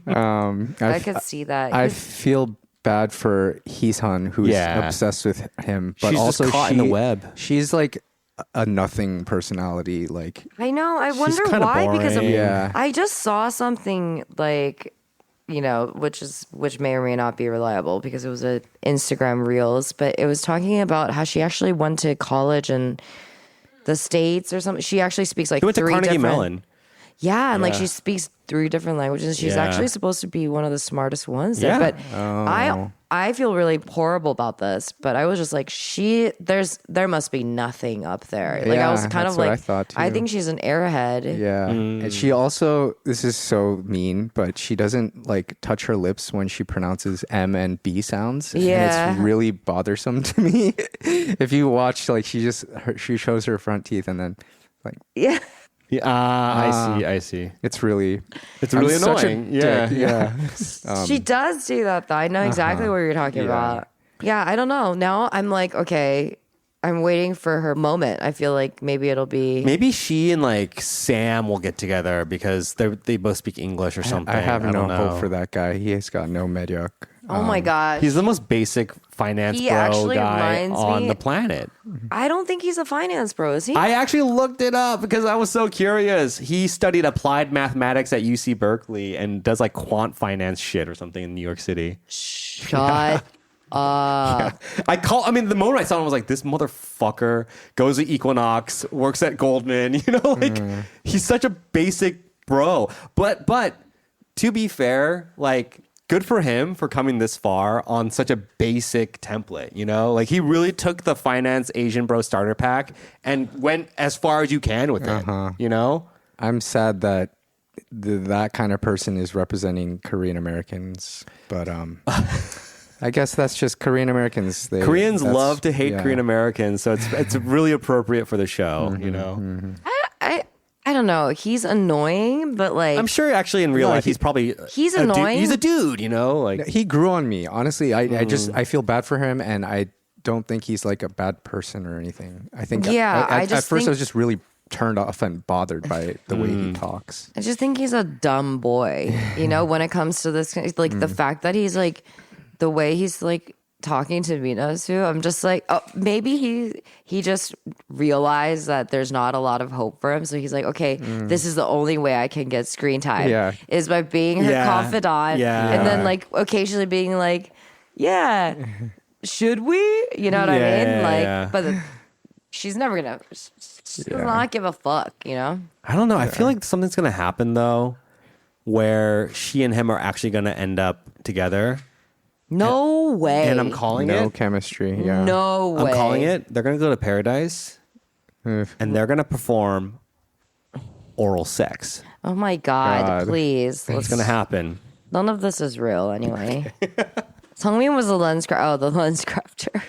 I I could see that. I feel bad for Heesun, who's Yeah. obsessed with him, but She's just also caught in the web. She's like a nothing personality. Like, I know. I wonder kinda why because of, boring. Yeah. I just saw something like which may or may not be reliable because it was a Instagram Reels, but it was talking about how she actually went to college in the States or something. She actually speaks like He went to three Carnegie different. Mellon. Yeah, and like Yeah. she speaks 3 different languages. She's Yeah. actually supposed to be one of the smartest ones there. Yeah. But I feel really horrible about this. But I was just like, there must be nothing up there. Like I was Yeah, kind that's of what like, I thought, too. I think she's an airhead. yeah. And she also, this is so mean, but she doesn't like touch her lips when she pronounces M and B sounds. Yeah. And it's really bothersome to me. If you watch, like, she shows her front teeth and then, like, Yeah. Yeah, I see. it's really It's really I'm such a annoying. Yeah, dick. yeah. She does do that though. I know exactly what you're talking Yeah. about. Yeah, I don't know. Now I'm like, okay, I'm waiting for her moment. I feel like maybe it'll be. Maybe she and like Sam will get together because they both speak English or something. I have no don't know. hope for that guy. He has got no medioc. Oh my gosh. He's the most basic finance He bro actually guy reminds on me- the planet. I don't think he's a finance bro, is he? I actually looked it up because I was so curious. He studied applied mathematics at UC Berkeley and does like quant finance shit or something in New York City. Shut up. I mean, the moment I saw him, I was like, this motherfucker goes to Equinox, works at Goldman, like he's such a basic bro. But to be fair, like, good for him for coming this far on such a basic template, like he really took the finance Asian bro starter pack and went as far as you can with it, I'm sad that that kind of person is representing Korean Americans, but I guess that's just Korean Americans. Koreans love to hate yeah. Korean Americans, so it's really appropriate for the show, I don't know. He's annoying, but like I'm sure actually in real life he's probably He's a dude- annoying. he's a dude, like He grew on me. Honestly, I feel bad for him, and I don't think he's like a bad person or anything. I think Yeah, I at just first think- I was just really turned off and bothered by the way he talks. I just think he's a dumb boy, when it comes to this. Like the fact that he's like, the way he's like talking to Mina Sue, I'm just like, oh, maybe he just realized that there's not a lot of hope for him. So he's like, okay, this is the only way I can get screen time Yeah. is by being her Yeah. confidant. Yeah. And then like occasionally being like, yeah, should we? You know what I Yeah, mean? Like, yeah. but she's never gonna, she does not give a fuck, I don't know. I feel like something's gonna happen though, where she and him are actually gonna end up together, No way. and I'm calling No it. chemistry. Yeah. No way. I'm calling it. They're gonna go to paradise, and they're gonna perform oral sex. Oh my God, please. What's gonna happen? None of this is real anyway. Sungmin was the lens the lens crafter.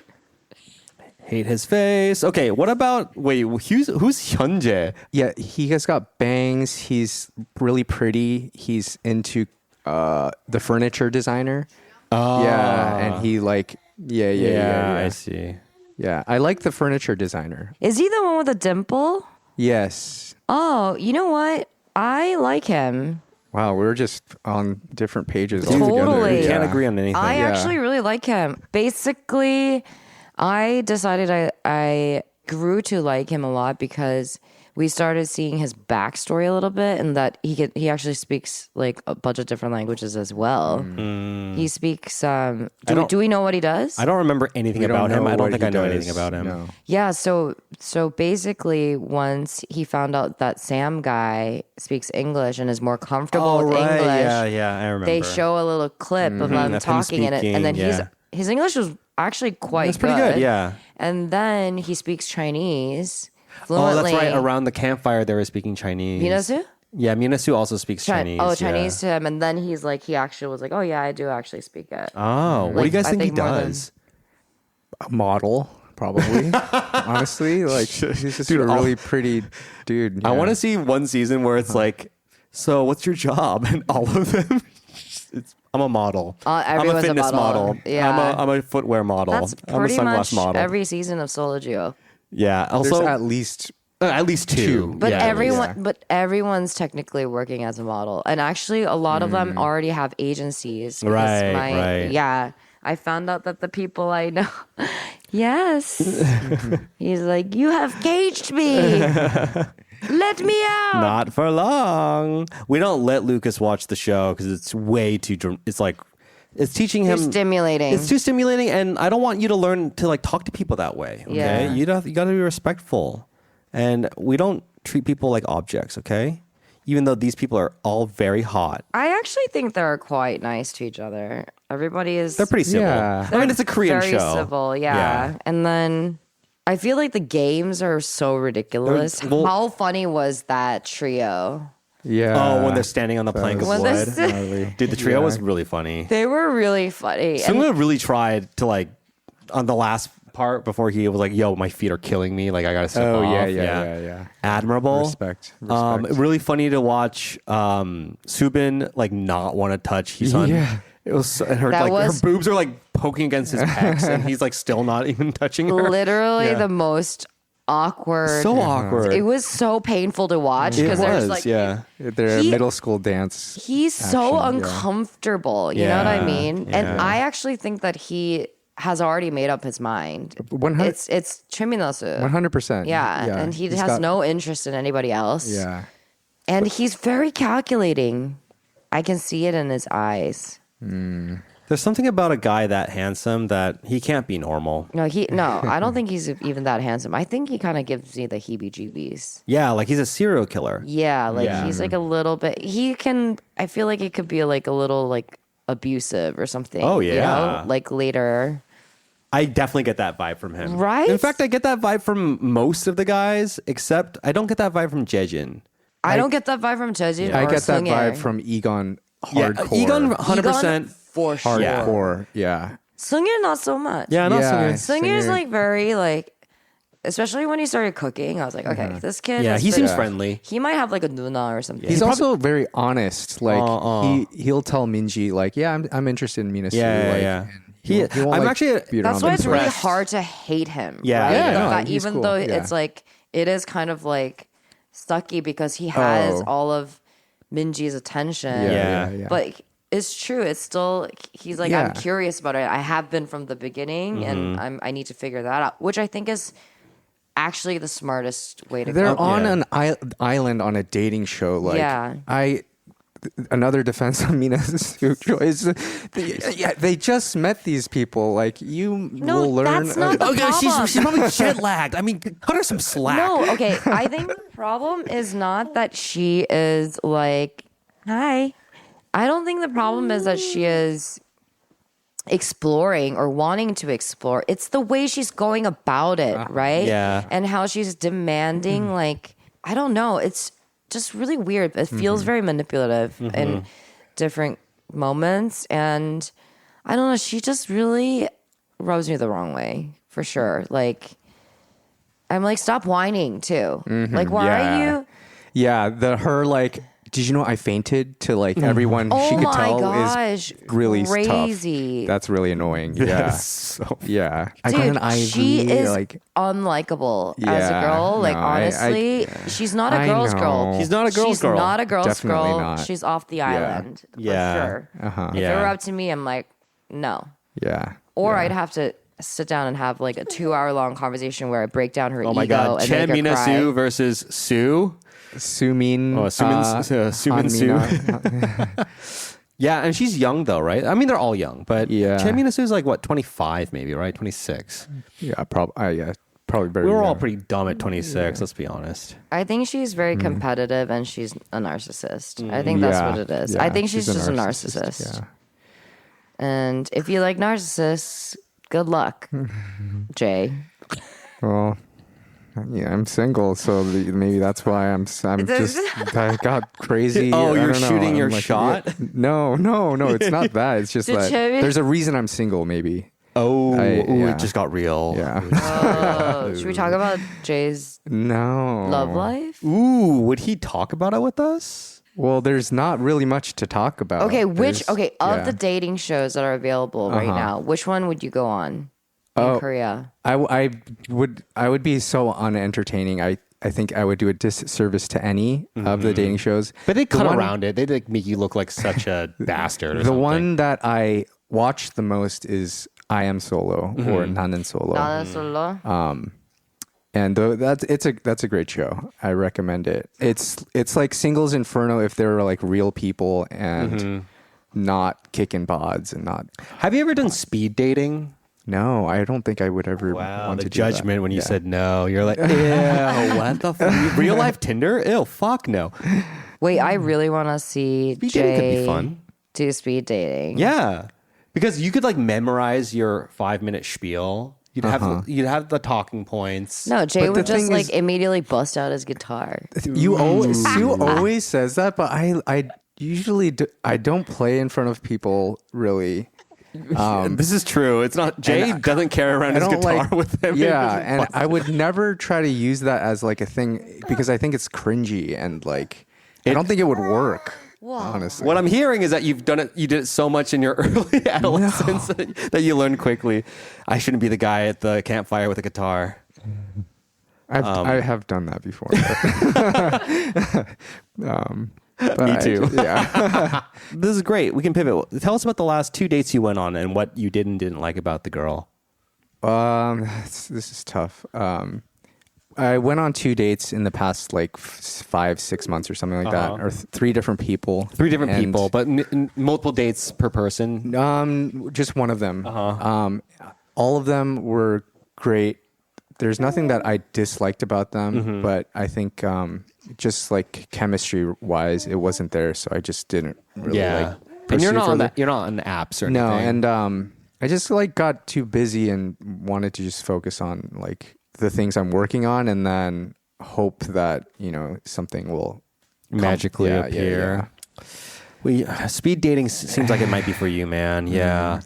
Hate his face. Okay, what about who's Hyunjae? Yeah, he has got bangs. He's really pretty. He's into the furniture designer. Oh, Yeah, and he like yeah. I see. Yeah, I like the furniture designer. Is he the one with the dimple? Yes. Oh, you know what? I like him. Wow, we're just on different pages Totally. altogether. We can't Yeah. agree on anything. I actually really like him. Basically, I decided I grew to like him a lot because we started seeing his backstory a little bit, and that he actually speaks like a bunch of different languages as well. He speaks. Do we know what he does? I don't remember anything We don't about him. know I don't what think he I know does. anything about him. No. Yeah, so basically, once he found out that Sam guy speaks English and is more comfortable with English, Yeah, I remember. they show a little clip of them Of him talking, and then speaking, his English was actually quite It's pretty good, yeah. And then he speaks Chinese Oh, fluently. that's right. Around the campfire, they were speaking Chinese. Mina Sue? Yeah, Mina Sue also speaks Chinese. Chinese yeah. to him, and then he actually was like, oh yeah, I do actually speak it. Oh, what do you Like, guys I think he think more than- does? A model. probably. Honestly, like he's just a really pretty dude. I yeah. want to see one season where it's like, so what's your job? And all of them, I'm a model. I'm a everyone's a fitness model. model. Yeah. I'm a footwear model. That's I'm a pretty sunglass much model. every season of Solo Geo. Yeah. There's Also, at least two. But Yeah, at least. but everyone's technically working as a model, and actually, a lot of them already have agencies. because Right. Yeah, I found out that the people I know, yes, he's like, you have caged me. Let me out. Not for long. We don't let Lucas watch the show because it's way too. It's like it's teaching him. Stimulating. It's too stimulating, and I don't want you to learn to like talk to people that way. Okay, Yeah. you got to be respectful, and we don't treat people like objects. Okay, even though these people are all very hot, I actually think they're quite nice to each other. Everybody is. they're pretty civil. Yeah. I mean, it's a Korean very show. civil, yeah. And then I feel like the games are so ridiculous. Well- How funny was that trio? yeah. Oh, when they're standing on the plank of When wood. they're Dude, the trio was really funny. They were really funny. And Sungla really tried to like on the last part before he was like, "Yo, my feet are killing me. Like I gotta step Oh off." yeah. Admirable. Respect. Really funny to watch. Subin like not want to touch Hisun. Yeah. It was and her That like was- her boobs are like poking against his pecs, and he's like still not even touching her. literally Yeah. the most awkward. So awkward. It was so painful to watch It because there's was, like yeah. Their He- middle school dance. he's so action, yeah. uncomfortable. You know what I Yeah, mean? yeah. And I actually think that he has already made up his mind. 100 It's Choi Mina Sue. 100%. Yeah, and he He's has got- no interest in anybody else. Yeah. And he's very calculating. I can see it in his eyes. There's something about a guy that handsome that he can't be normal. No, I don't think he's even that handsome. I think he kind of gives me the heebie-jeebies. Yeah, like he's a serial killer. Yeah, like Yeah. he's like a little bit. I feel like it could be like a little like abusive or something. Oh, you yeah. know? Like later. I definitely get that vibe from him. Right? In fact, I get that vibe from most of the guys, except I don't get that vibe from Jejin. I don't get that vibe from Jejin. I or get that Sungye. vibe from Egon hardcore. Egon 100%. Egon for sure. hardcore. Yeah. Sungye not so much. Yeah, not Yeah. so Sungye's Singer. like very like, especially when he started cooking. I was like, okay, this kid. Yeah, is he seems pretty- friendly. He might have like a nuna or something. He's also very honest. Like he'll tell Minji like, yeah, I'm interested in Mina Sue. Yeah, like, yeah. and He- won't, I'm like, actually- beat That's around why the it's really bush. hard to hate him. Yeah. right? Yeah, The no, fact- he's even cool, though yeah. it's like it is kind of like sucky because he has Oh. all of Minji's attention. Yeah. But it's true. It's still he's like Yeah. I'm curious about it. I have been from the beginning, Mm-hmm. and I need to figure that out, which I think is actually the smartest way to They're go. on Yeah. an island on a dating show. Like, Yeah. another defense of Mina Sue is they just met these people. Like you No, will learn. that's not the Okay, problem. she's probably jet lagged. I mean, cut her some slack. No, okay. I think the problem is not that she is like, hi. I don't think the problem is that she is exploring or wanting to explore. It's the way she's going about it, right? Yeah. And how she's demanding, like, I don't know. It's just really weird. It feels very manipulative in different moments. And I don't know. She just really rubs me the wrong way, for sure. Like, I'm like, stop whining too. Like, why are you? Yeah, her like. Did you know I fainted to like everyone Oh she could my tell gosh, is really crazy. tough. That's really annoying. Yeah. So Yeah. I Dude, got an IV. she is like unlikable as a Yeah, girl. Like no, I- honestly, she's not a I girl's know. girl. She's not a girl's she's girl. not a girl's Definitely girl. not. She's off the island Yeah. for sure. If it Yeah. were up to me, I'm like, no. yeah. Or yeah. I'd have to sit down and have like a 2-hour long conversation where I break down her Oh ego my God, and Chen make her Mina cry. Sue versus Sue. Sumin. Oh, Sumin Sue. Yeah, and she's young though, right? I mean, they're all young, but Yeah. Chen Mina Sue's like what, 25 maybe, right? 26. Yeah, probably. Yeah, probably very. We were all young. pretty dumb at 26. Let's be honest. I think she's Mm. very competitive and she's a narcissist. I think that's Yeah, what it is. yeah, I think she's just a narcissist, narcissist. And if you like narcissists, good luck, Jay. Yeah. Well, yeah, I'm single, so maybe that's why I'm just I got crazy. Oh, I you're don't know. shooting I'm your like, shot? yeah. No, it's not that. It's just Did that Chevy- there's a reason I'm single. Maybe It just got real. Yeah. Should we talk about Jay's No. love life? Ooh, would he talk about it with us? Well, there's not really much to talk about. Okay, of Yeah. the dating shows that are available right now, which one would you go on in Korea? I would be so unentertaining. I think I would do a disservice to any of the dating shows. But they cut around it. They like make you look like such a bastard. Or The something. one that I watch the most is I Am Solo or Nanan Solo. 나는 솔로? And that's a great show. I recommend it. It's like Singles Inferno if there were like real people and not kicking bods and not. Have you ever done speed dating? No, I don't think I would ever want The to do judgment that. when you said no. You're like, ew, what the real life Tinder? Ew, fuck no. Wait, I really want to see Speed dating could be Jay fun. do speed dating. Yeah, because you could like memorize your 5-minute spiel. You'd have the talking points. No, Jay But the would just thing like is- immediately bust out his guitar. Sue always says that, but I usually I don't play in front of people really. This is true. It's not Jay doesn't carry around his guitar with him. Yeah, and I would never try to use that as like a thing because I think it's cringy and like I don't think it would work. Honestly, What I'm hearing is that you did it so much in your early adolescence that you learned quickly. I shouldn't be the guy at the campfire with a guitar. I have done that before. Me too. Yeah. This is great. We can pivot. Tell us about the last 2 dates you went on and what you did and didn't like about the girl. This is tough. I went on 2 dates in the past like 5-6 months or something like that, or 3 different people. 3 different And, people, but multiple dates per person. Just one of them. All of them were great. There's nothing that I disliked about them, but I think just like chemistry wise, it wasn't there, so I just didn't really like. And you're pursue not on further. you're not on apps or anything. No, and I just like got too busy and wanted to just focus on like the things I'm working on, and then hope that something will magically Yeah, appear. Speed dating seems like it might be for you, man. Yeah.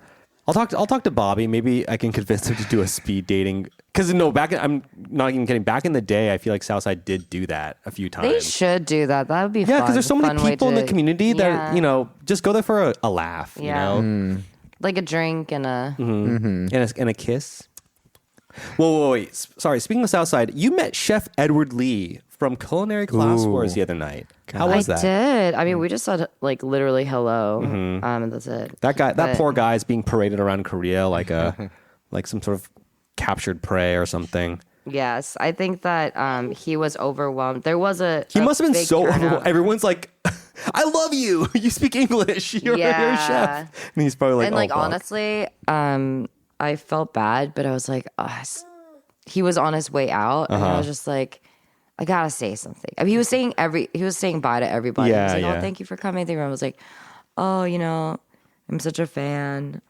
I'll talk to Bobby. Maybe I can convince him to do a speed dating. Because I'm not even kidding. Back in the day, I feel like Southside did do that a few times. They should do that. That would be fun. Yeah, because there's so many Fun way people in the to- community that Yeah. just go there for a laugh. Yeah. You know, like a drink and a. and a kiss. Whoa, wait. Sorry. Speaking of Southside, you met Chef Edward Lee from Culinary Class Wars the other night. How was that? Did. I mean, we just said like literally hello. And that's it. That But- poor guy is being paraded around Korea like like some sort of captured prey or something. Yes, I think that he was overwhelmed. There was He must have been big so turnout. overwhelmed. Everyone's like, "I love you. You speak English. You're a chef." And he's probably like, And like "Oh, fuck." honestly, I felt bad, but I was like, he was on his way out, and I was just like, I gotta say something. I mean, he was saying bye to everybody. Yeah, he was like, yeah. "Oh, thank you for coming." I was like, "Oh, I'm such a fan."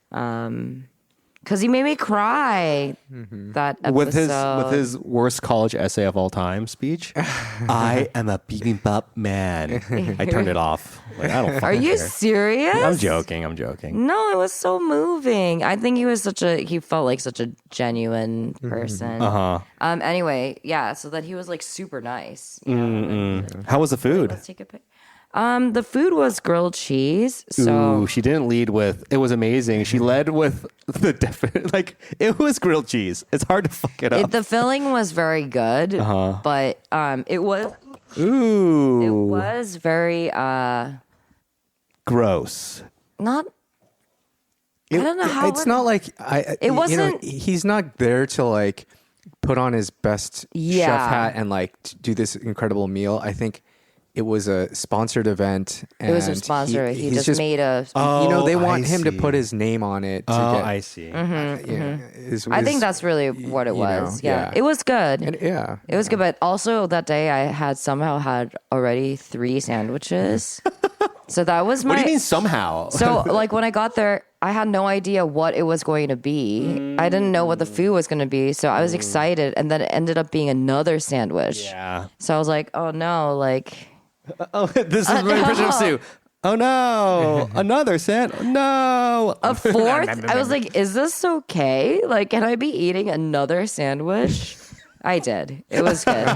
Because he made me cry that episode. with his worst college essay of all time speech. I am a bibimbap man. I turned it off. Like, I don't. Are fucking you care. serious? I'm joking. I'm joking. No, it was so moving. I think he felt like such a genuine person. Anyway, yeah, so that he was like super nice. How was the food? Let's take a pic. The food was grilled cheese. So Ooh, she didn't lead with. It was amazing. She led with the definite. Like, it was grilled cheese. It's hard to fuck it up. the filling was very good, but it was Ooh, very gross. not. I don't know how it's not like It wasn't- he's not there to like put on his best Yeah. chef hat and like do this incredible meal. I think it was a sponsored event. And It was a sponsor. He he's just made a. they Oh, want I him to see. put his name on it. To Oh, get, I see. I think that's really what it was. Yeah, it was good. It It was good, but also that day I had already 3 sandwiches. So that was my. What do you mean somehow? So like when I got there, I had no idea what it was going to be. I didn't know what the food was going to be, so I was excited, and then it ended up being another sandwich. Yeah. So I was like, oh no, like Oh, this is my impression of Sue. Oh no, another sand. No. A fourth? I was like, is this okay? Like, can I be eating another sandwich? I did. It was good.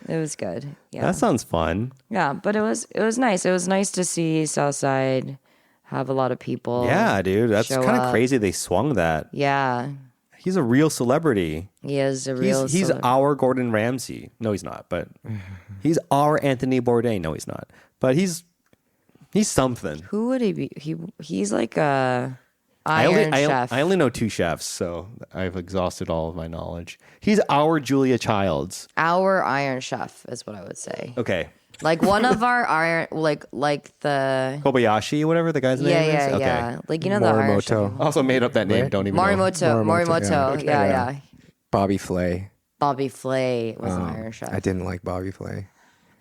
It was good. Yeah. That sounds fun. Yeah, but it was nice. It was nice to see Southside have a lot of people. Yeah, dude. That's show kind of up. crazy they swung that. Yeah. He's a real celebrity. He is a real He's our Gordon Ramsay. No, he's not, but he's our Anthony Bourdain. No, he's not. But he's something. Who would he be? He's like a Iron Chef. I only know 2 chefs, so I've exhausted all of my knowledge. He's our Julia Childs. Our Iron Chef is what I would say. Okay. Like one of our Iron, like the Kobayashi, whatever the guy's name is? yeah. Okay. Like, you know, the Iron Chef. Morimoto. I also made up that name. Right? Don't even know. Morimoto. Yeah. Bobby Flay. Bobby Flay was an Iron Chef. I didn't like Bobby Flay.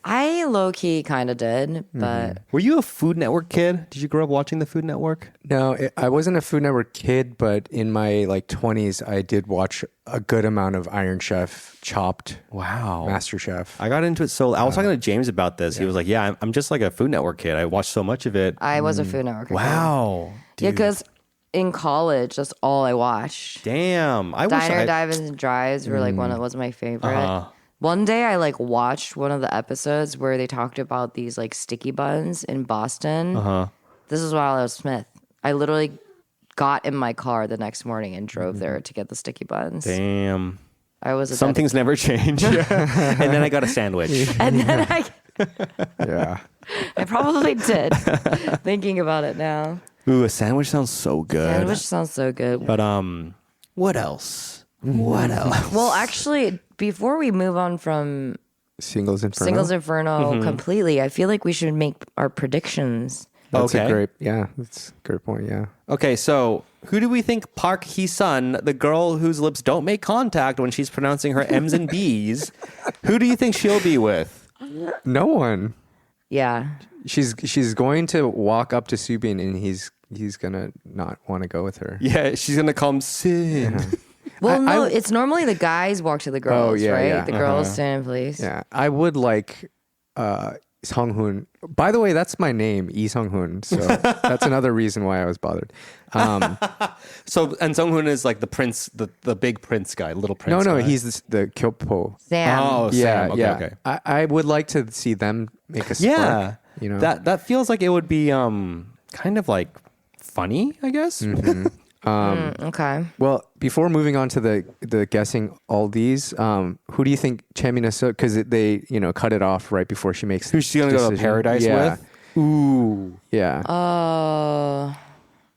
I low key kind of did, but Were you a Food Network kid? Did you grow up watching the Food Network? No, I wasn't a Food Network kid, but in my 20s, I did watch a good amount of Iron Chef, Chopped, Wow. Master Chef. I got into it I was talking to James about this. He was like, yeah, I'm just like a Food Network kid. I watched so much of it. I was a Food Network. Wow. Yeah, because in college, that's all I watched. Damn. I Diner, wish I... Dives, and Drives were like one that was my favorite. One day I watched one of the episodes where they talked about these sticky buns in Boston. This is while I was Smith. I literally got in my car the next morning and drove there to get the sticky buns. Damn. I was Some things never change. And then I got a sandwich. and then Yeah. I probably did. Thinking about it now. Ooh, a sandwich sounds so good. Sandwich sounds so good. But what else? What else? Well, actually, before we move on from Singles Inferno. Singles Inferno completely, I feel like we should make our predictions. That's Okay. that's a great point. Yeah. Okay, so who do we think Park Hee-sun, the girl whose lips don't make contact when she's pronouncing her M's and B's, who do you think she'll be with? No one. Yeah. She's going to walk up to Subin and he's gonna not want to go with her. Yeah, she's gonna call him Sin. Well, no, it's normally the guys walk to the girls, yeah, right? yeah. The girls stand in place. Yeah, I would like Sung Hoon. By the way, that's my name, Lee Sung Hoon. So that's another reason why I was bothered. So, and Sung-hoon is like the prince, the big prince guy, little prince No, guy. he's the Kyopo. Sam. Oh, Yeah, Sam. Okay, yeah. okay. I would like to see them make a spark. Yeah. You know, That feels like it would be kind of like funny, I guess. Okay. Well, before moving on to the guessing all these, who do you think Mina Sue? Because they cut it off right before she makes. Who's she gonna go to decision. paradise Yeah. with? Ooh. Yeah. Oh.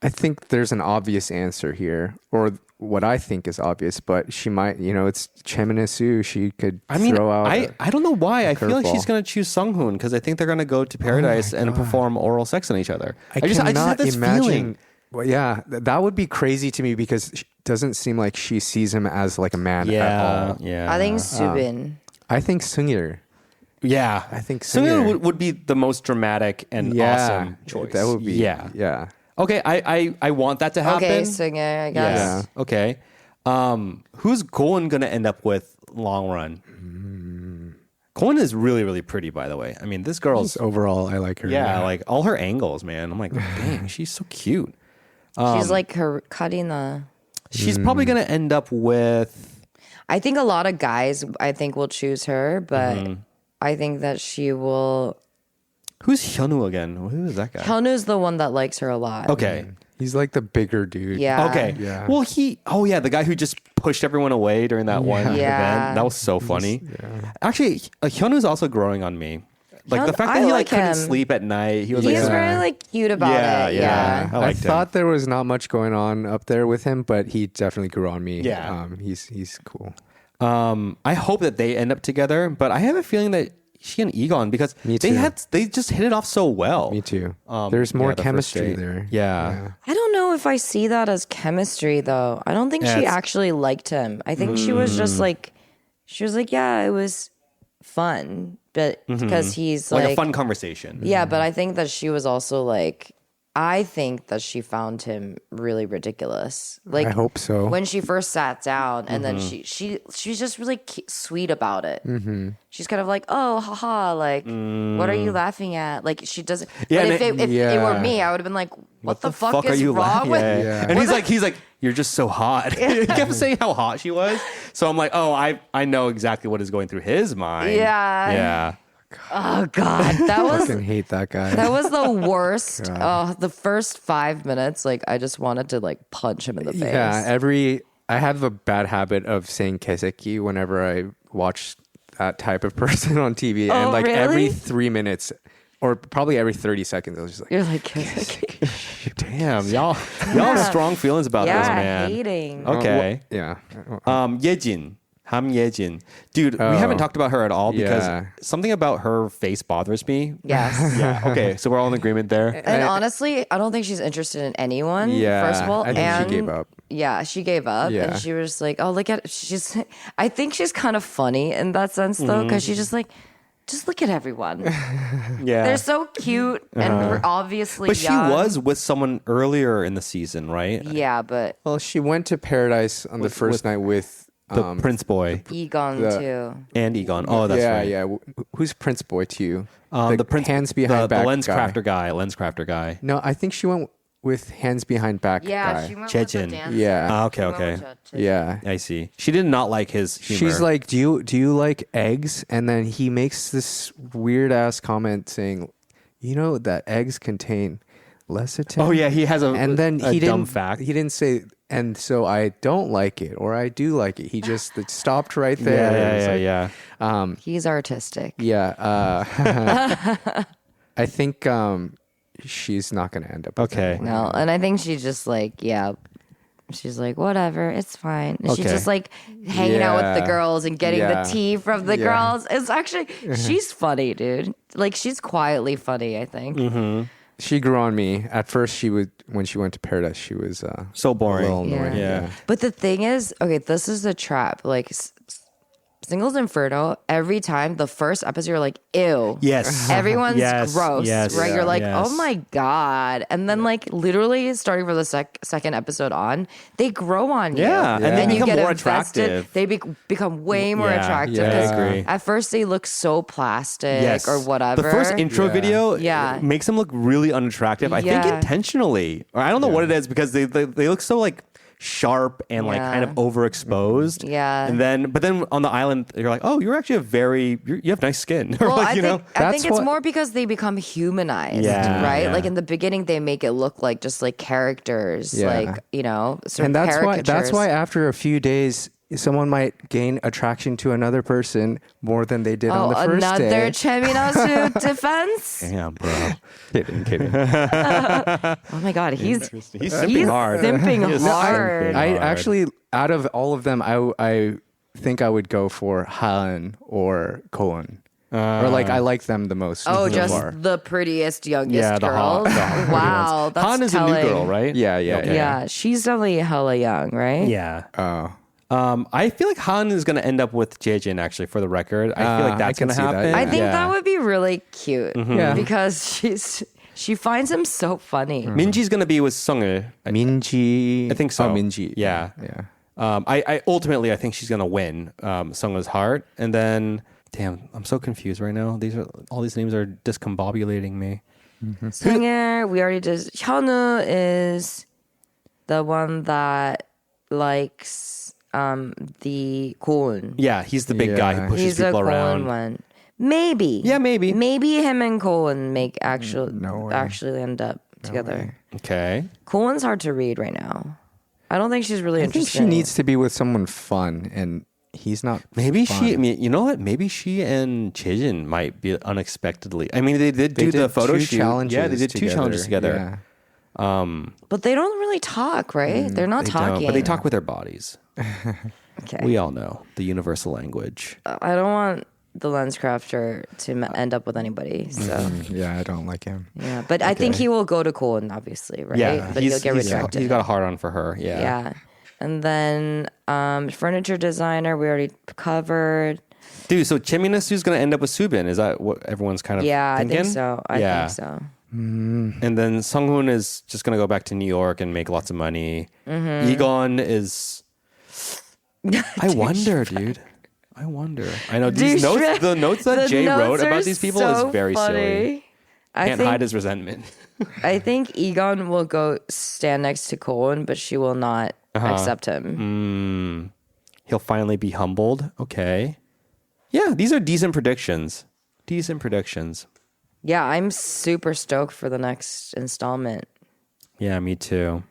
I think there's an obvious answer here, or what I think is obvious, but she might, it's Mina Sue. She could throw out. I don't know why. I feel like curveball. she's going to choose Sung-hoon because I think they're going to go to paradise and perform oral sex on each other. I just have this feeling. Well, yeah, that would be crazy to me because it doesn't seem like she sees him as like a man at all. Yeah. I think Subin. I think Sungir. Yeah. I think Sung-hoon Sungir. would be the most dramatic and awesome choice. That would be. Yeah. Yeah. Okay, I want that to happen. Okay, singer, I guess. Yeah. Okay. Who's Goen gonna end up with long run? Goen is really, really pretty, by the way. I mean, this girl's Overall, I like her. like all her angles, man. I'm like, dang, she's so cute. She's like her cutting the. She's probably gonna end up with. I think a lot of guys, will choose her, but I think that she will. Who's Hyunwoo again? Who is that guy? Hyunwoo's the one that likes her a lot. Okay. He's like the bigger dude. Yeah. Okay. Yeah. Well, the guy who just pushed everyone away during that one Yeah. event. That was so funny. Actually, Hyunwoo's also growing on me. Like the fact that I he like couldn't him. sleep at night. He was He's like, very cute about it. Yeah. I I liked him. thought there was not much going on up there with him, but he definitely grew on me. Yeah. He's cool. I hope that they end up together, but I have a feeling that she and Egon, because Me they too. they just hit it off so well. Me too. There's more the first chemistry date. there. Yeah. I don't know if I see that as chemistry though. I don't think Yeah, she it's- actually liked him. I think she was just yeah, it was fun, but because he's Like a fun conversation. yeah, but I think that she was also like, I think that she found him really ridiculous. Like I hope so. when she first sat down, and then she's just really sweet about it. She's kind of like, oh, haha, like what are you laughing at? Like she doesn't. Yeah, but if it yeah. were me, I would have been like, what the fuck are is you wrong laughing with? at? Yeah. And he's like, you're just so hot. He kept saying how hot she was. So I'm like, oh, I know exactly what is going through his mind. Yeah. Oh God, that was fucking hate that guy. that was the worst. Oh, the first 5 minutes, like I just wanted to like punch him in the face. Yeah, I have a bad habit of saying keseki whenever I watch that type of person on TV, Oh, and like really? every 3 minutes, or probably every 30 seconds, I was just like, You're like, Damn, y'all have strong feelings about this, man. hating. Okay. yeah. Yejin. Ham Yejin. Dude, we haven't talked about her at all because Yeah. something about her face bothers me. Yes. Yeah. Okay. So we're all in agreement there. And honestly, I don't think she's interested in anyone. Yeah, First of all, I think she and gave up. Yeah, she gave up, Yeah. and she was like, "Oh, look at she's." I think she's kind of funny in that sense, though, because she's just like, just look at everyone. Yeah. They're so cute and we're obviously But she young. was with someone earlier in the season, right? Yeah, but Well, she went to paradise on the first night with The Prince Boy Egon the- too. and Egon. Oh, that's right. yeah. Who's Prince Boy to you? The Prince, hands behind the back lens guy. crafter guy. No, I think she went with hands behind back Yeah, guy. she went Chechen. with the dancer. Yeah. Ah, okay, She went okay. with Chechen. Yeah. I see. She did not like his humor. She's like, do you like eggs? And then he makes this weird ass comment saying, you know that eggs contain lecithin. oh yeah, he has And then a he dumb didn't fact. He didn't say, and so I don't like it or I do like it. He just stopped right yeah, there. It's yeah, like, yeah. He's artistic. Yeah. I think she's not going to end up with Okay. anyone. No, and I think she's just like, yeah. She's like, whatever, it's fine. And she's Okay. just like hanging out with the Yeah. girls and getting Yeah. the tea from the Yeah. girls. It's actually, she's funny, dude. Like, she's quietly funny, I think. Mm-hmm. She grew on me. At first, when she went to paradise, she was So boring. a little annoying. Yeah. But the thing is, okay, this is the trap. Like, Singles Inferno, every time the first episode, you're like, ew. Yes. Everyone's Yes, gross, yes, right? You're like, yes. oh my God. And then, like, literally starting from the second episode on, they grow on you. Yeah, and they you become get more invested. attractive. They become way more Yeah, attractive. yeah, I 'cause agree. At first, they look so plastic Yes. or whatever. The first intro Yeah. video Yeah. makes them look really unattractive. I think Yeah. intentionally. Or I don't know what it is because they look so like sharp and like Yeah. kind of overexposed. Yeah. And then but then on the island you're like, "Oh, you're actually you have nice skin." Or Well, like, I you know. think That's it's what- more because they become humanized, Yeah, right? yeah. Like in the beginning, they make it look like just like characters, Yeah. like sort And of that's caricatures. why after a few days, someone might gain attraction to another person more than they did on the first another day. Mina Sue defense. Damn, bro. Kidding. Oh my God, he's simping hard. Simping He is hard. simping. I hard. actually, out of all of them, I think I would go for Han or Koen. Or like I like them the most. Oh, so just far. the prettiest, youngest Yeah, the hot- girls. the hot Wow, that's Han is telling. a new girl, right? yeah. Yeah, she's definitely hella young, right? Yeah. Oh, I feel like Han is going to end up with Jaejin actually for the record. I feel like I that's can going to see that, happen. yeah. I think Yeah. that would be really cute Yeah. because she finds him so funny. Minji's going to be with Sungil. Minji. I think so. Oh, Minji. Yeah. Yeah. I ultimately I think she's gonna win Sungla's heart, and then damn, I'm so confused right now. All these names are discombobulating me. Singer, we already did. Hyunwoo is the one that likes the Koon. Yeah, he's the big guy who Yeah. pushes He's the people Koon around. one. Maybe. Yeah, maybe. Maybe him and Koon make actually way. actually end up together. Okay. Koon's hard to read right now. I don't think she's really I think interested. she needs to be with someone fun, and he's not. Maybe fun. she. I mean, you know what? Maybe she and Chijin might be unexpectedly. I mean, they did do the photo two shoot. challenges Yeah, they did two challenges together. Yeah. But they don't really talk, right? They're not They don't, talking. but they talk with their bodies. Okay. We all know the universal language. I don't want the lens crafter to end up with anybody. So Yeah, I don't like him. yeah, but I think he will go to Koon, obviously, right? Yeah, but he'll get rejected. He's got a hard on for her. Yeah. Yeah. And then furniture designer, we already covered. Dude, so Mina Sue's going to end up with Subin. Is that what everyone's kind of Yeah, thinking? I think so. I think so. And then Sunghoon is just going to go back to New York and make lots of money. Egon is... I wonder, dude. I wonder. I know these notes, the notes that Jay wrote about these people is very silly. Can't hide his resentment. I think Egon will go stand next to Colin, but she will not accept him. He'll finally be humbled. Okay. Yeah, these are decent predictions. Decent predictions. Yeah, I'm super stoked for the next installment. Yeah, me too.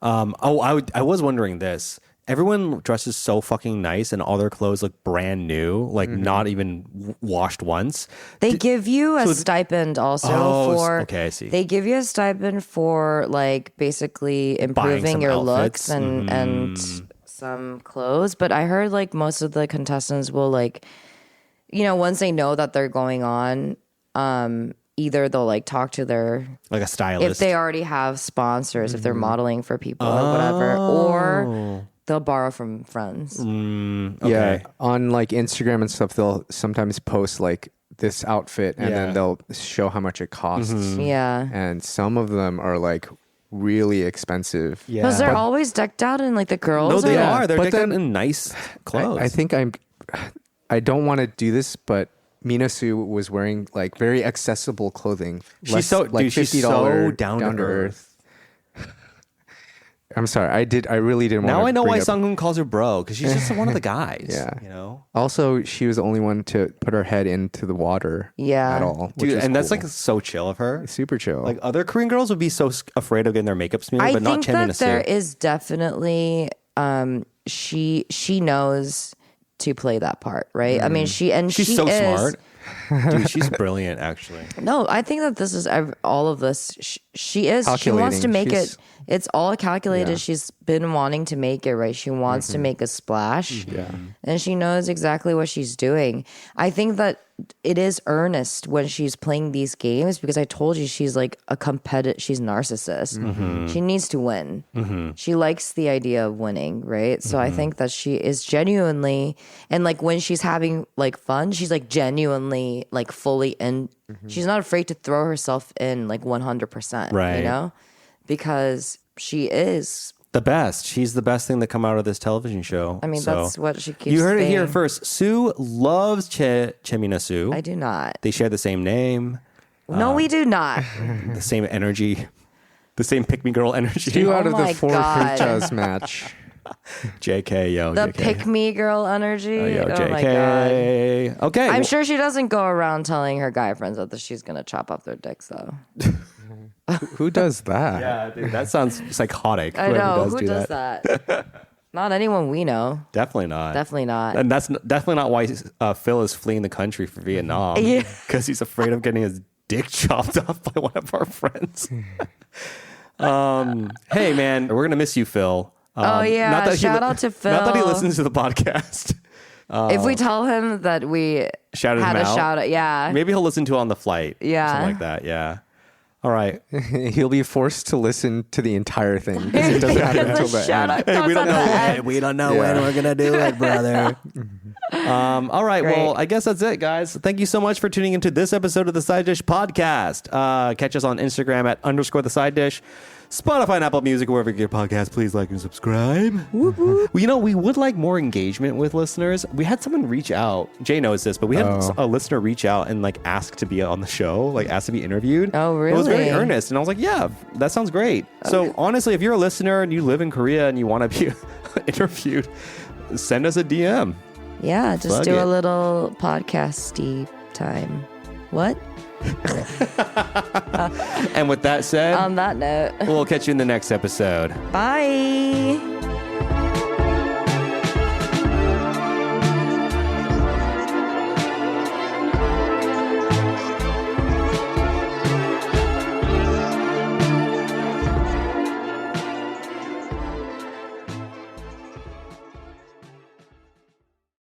I was wondering this. Everyone dresses so fucking nice and all their clothes look brand new, like not even washed once. They give you a stipend also for... Okay, I see. They give you a stipend for like basically improving your outfits. looks and some clothes. But I heard like most of the contestants will like, once they know that they're going on, either they'll like talk to their... Like a stylist. If they already have sponsors, if they're modeling for people or whatever, or... They'll borrow from friends. Okay. Yeah, on like Instagram and stuff, they'll sometimes post like this outfit and then they'll show how much it costs. Yeah. And some of them are like really expensive. Yeah. Because they're always decked out in like the girls. No, they are. are. They're But decked out then- in nice clothes. I think I don't want to do this, but Mina Sue was wearing like very accessible clothing. She's so $50 down to earth. I'm sorry. I really didn't want to. Now I know why up... Sunghoon calls her bro, because she's just one of the guys. Yeah. Also, she was the only one to put her head into the water. Yeah. At all. Dude, which is and that's cool. like so chill of her. Super chill. Like other Korean girls would be so afraid of getting their makeup smeared, I but not think Mina that Sue. there is definitely she knows to play that part, right? I mean, She's so smart. Dude, she's brilliant, actually. No, I think that this is all of this. She is. She wants to make it. It's all calculated. Yeah. She's been wanting to make it, right? She wants to make a splash. Yeah. And she knows exactly what she's doing. I think that it is earnest when she's playing these games because I told you she's like a competitive, she's a narcissist. She needs to win. She likes the idea of winning, right? So I think that she is genuinely, and like when she's having like fun, she's like genuinely like fully in. She's not afraid to throw herself in like 100%, Right. you know? Because she is. The best. She's the best thing to come out of this television show. I mean, So, that's what she keeps you heard it here saying. first. Sue loves Mina Sue. I do not. They share the same name, No, we do not. the same energy, the same pick me girl energy. 2 out of my the 4 God. Princess match. JK, yo. The JK. pick me girl energy. Yo, Oh JK. my God. Okay. I'm sure she doesn't go around telling her guy friends that she's going to chop up their dicks, though. Who does that? Yeah, dude, that sounds psychotic. I whoever know. Who do does that? Not anyone we know. Definitely not. Definitely not. And that's definitely not why Phil is fleeing the country for Vietnam. Yeah. Because he's afraid of getting his dick chopped off by one of our friends. Hey, man, we're going to miss you, Phil. Oh, yeah. not that Shout out to Phil. Not that he listens to the podcast. If we tell him that we Shouted had him a out. shout out, yeah. Maybe he'll listen to it on the flight. Yeah. Something like that. Yeah. All right. He'll be forced to listen to the entire thing because it doesn't happen until the Shout end. out comes at the end. We don't know Yeah. when we're gonna do it, brother. All right. Great. Well, I guess that's it, guys. Thank you so much for tuning into this episode of the Side Dish Podcast. Catch us on Instagram at _the Side Dish, Spotify and Apple Music, wherever you get podcasts. Please like and subscribe. Well, we would like more engagement with listeners. We had someone reach out. Jay knows this, but we had a listener reach out and like ask to be on the show, like ask to be interviewed. Oh, It was very really? earnest, and I was like, yeah, that sounds great. So honestly, if you're a listener and you live in Korea and you want to be interviewed, send us a DM. Yeah, just Plug do it. a little podcasty time. What? And with that said, On that note, we'll catch you in the next episode. bye.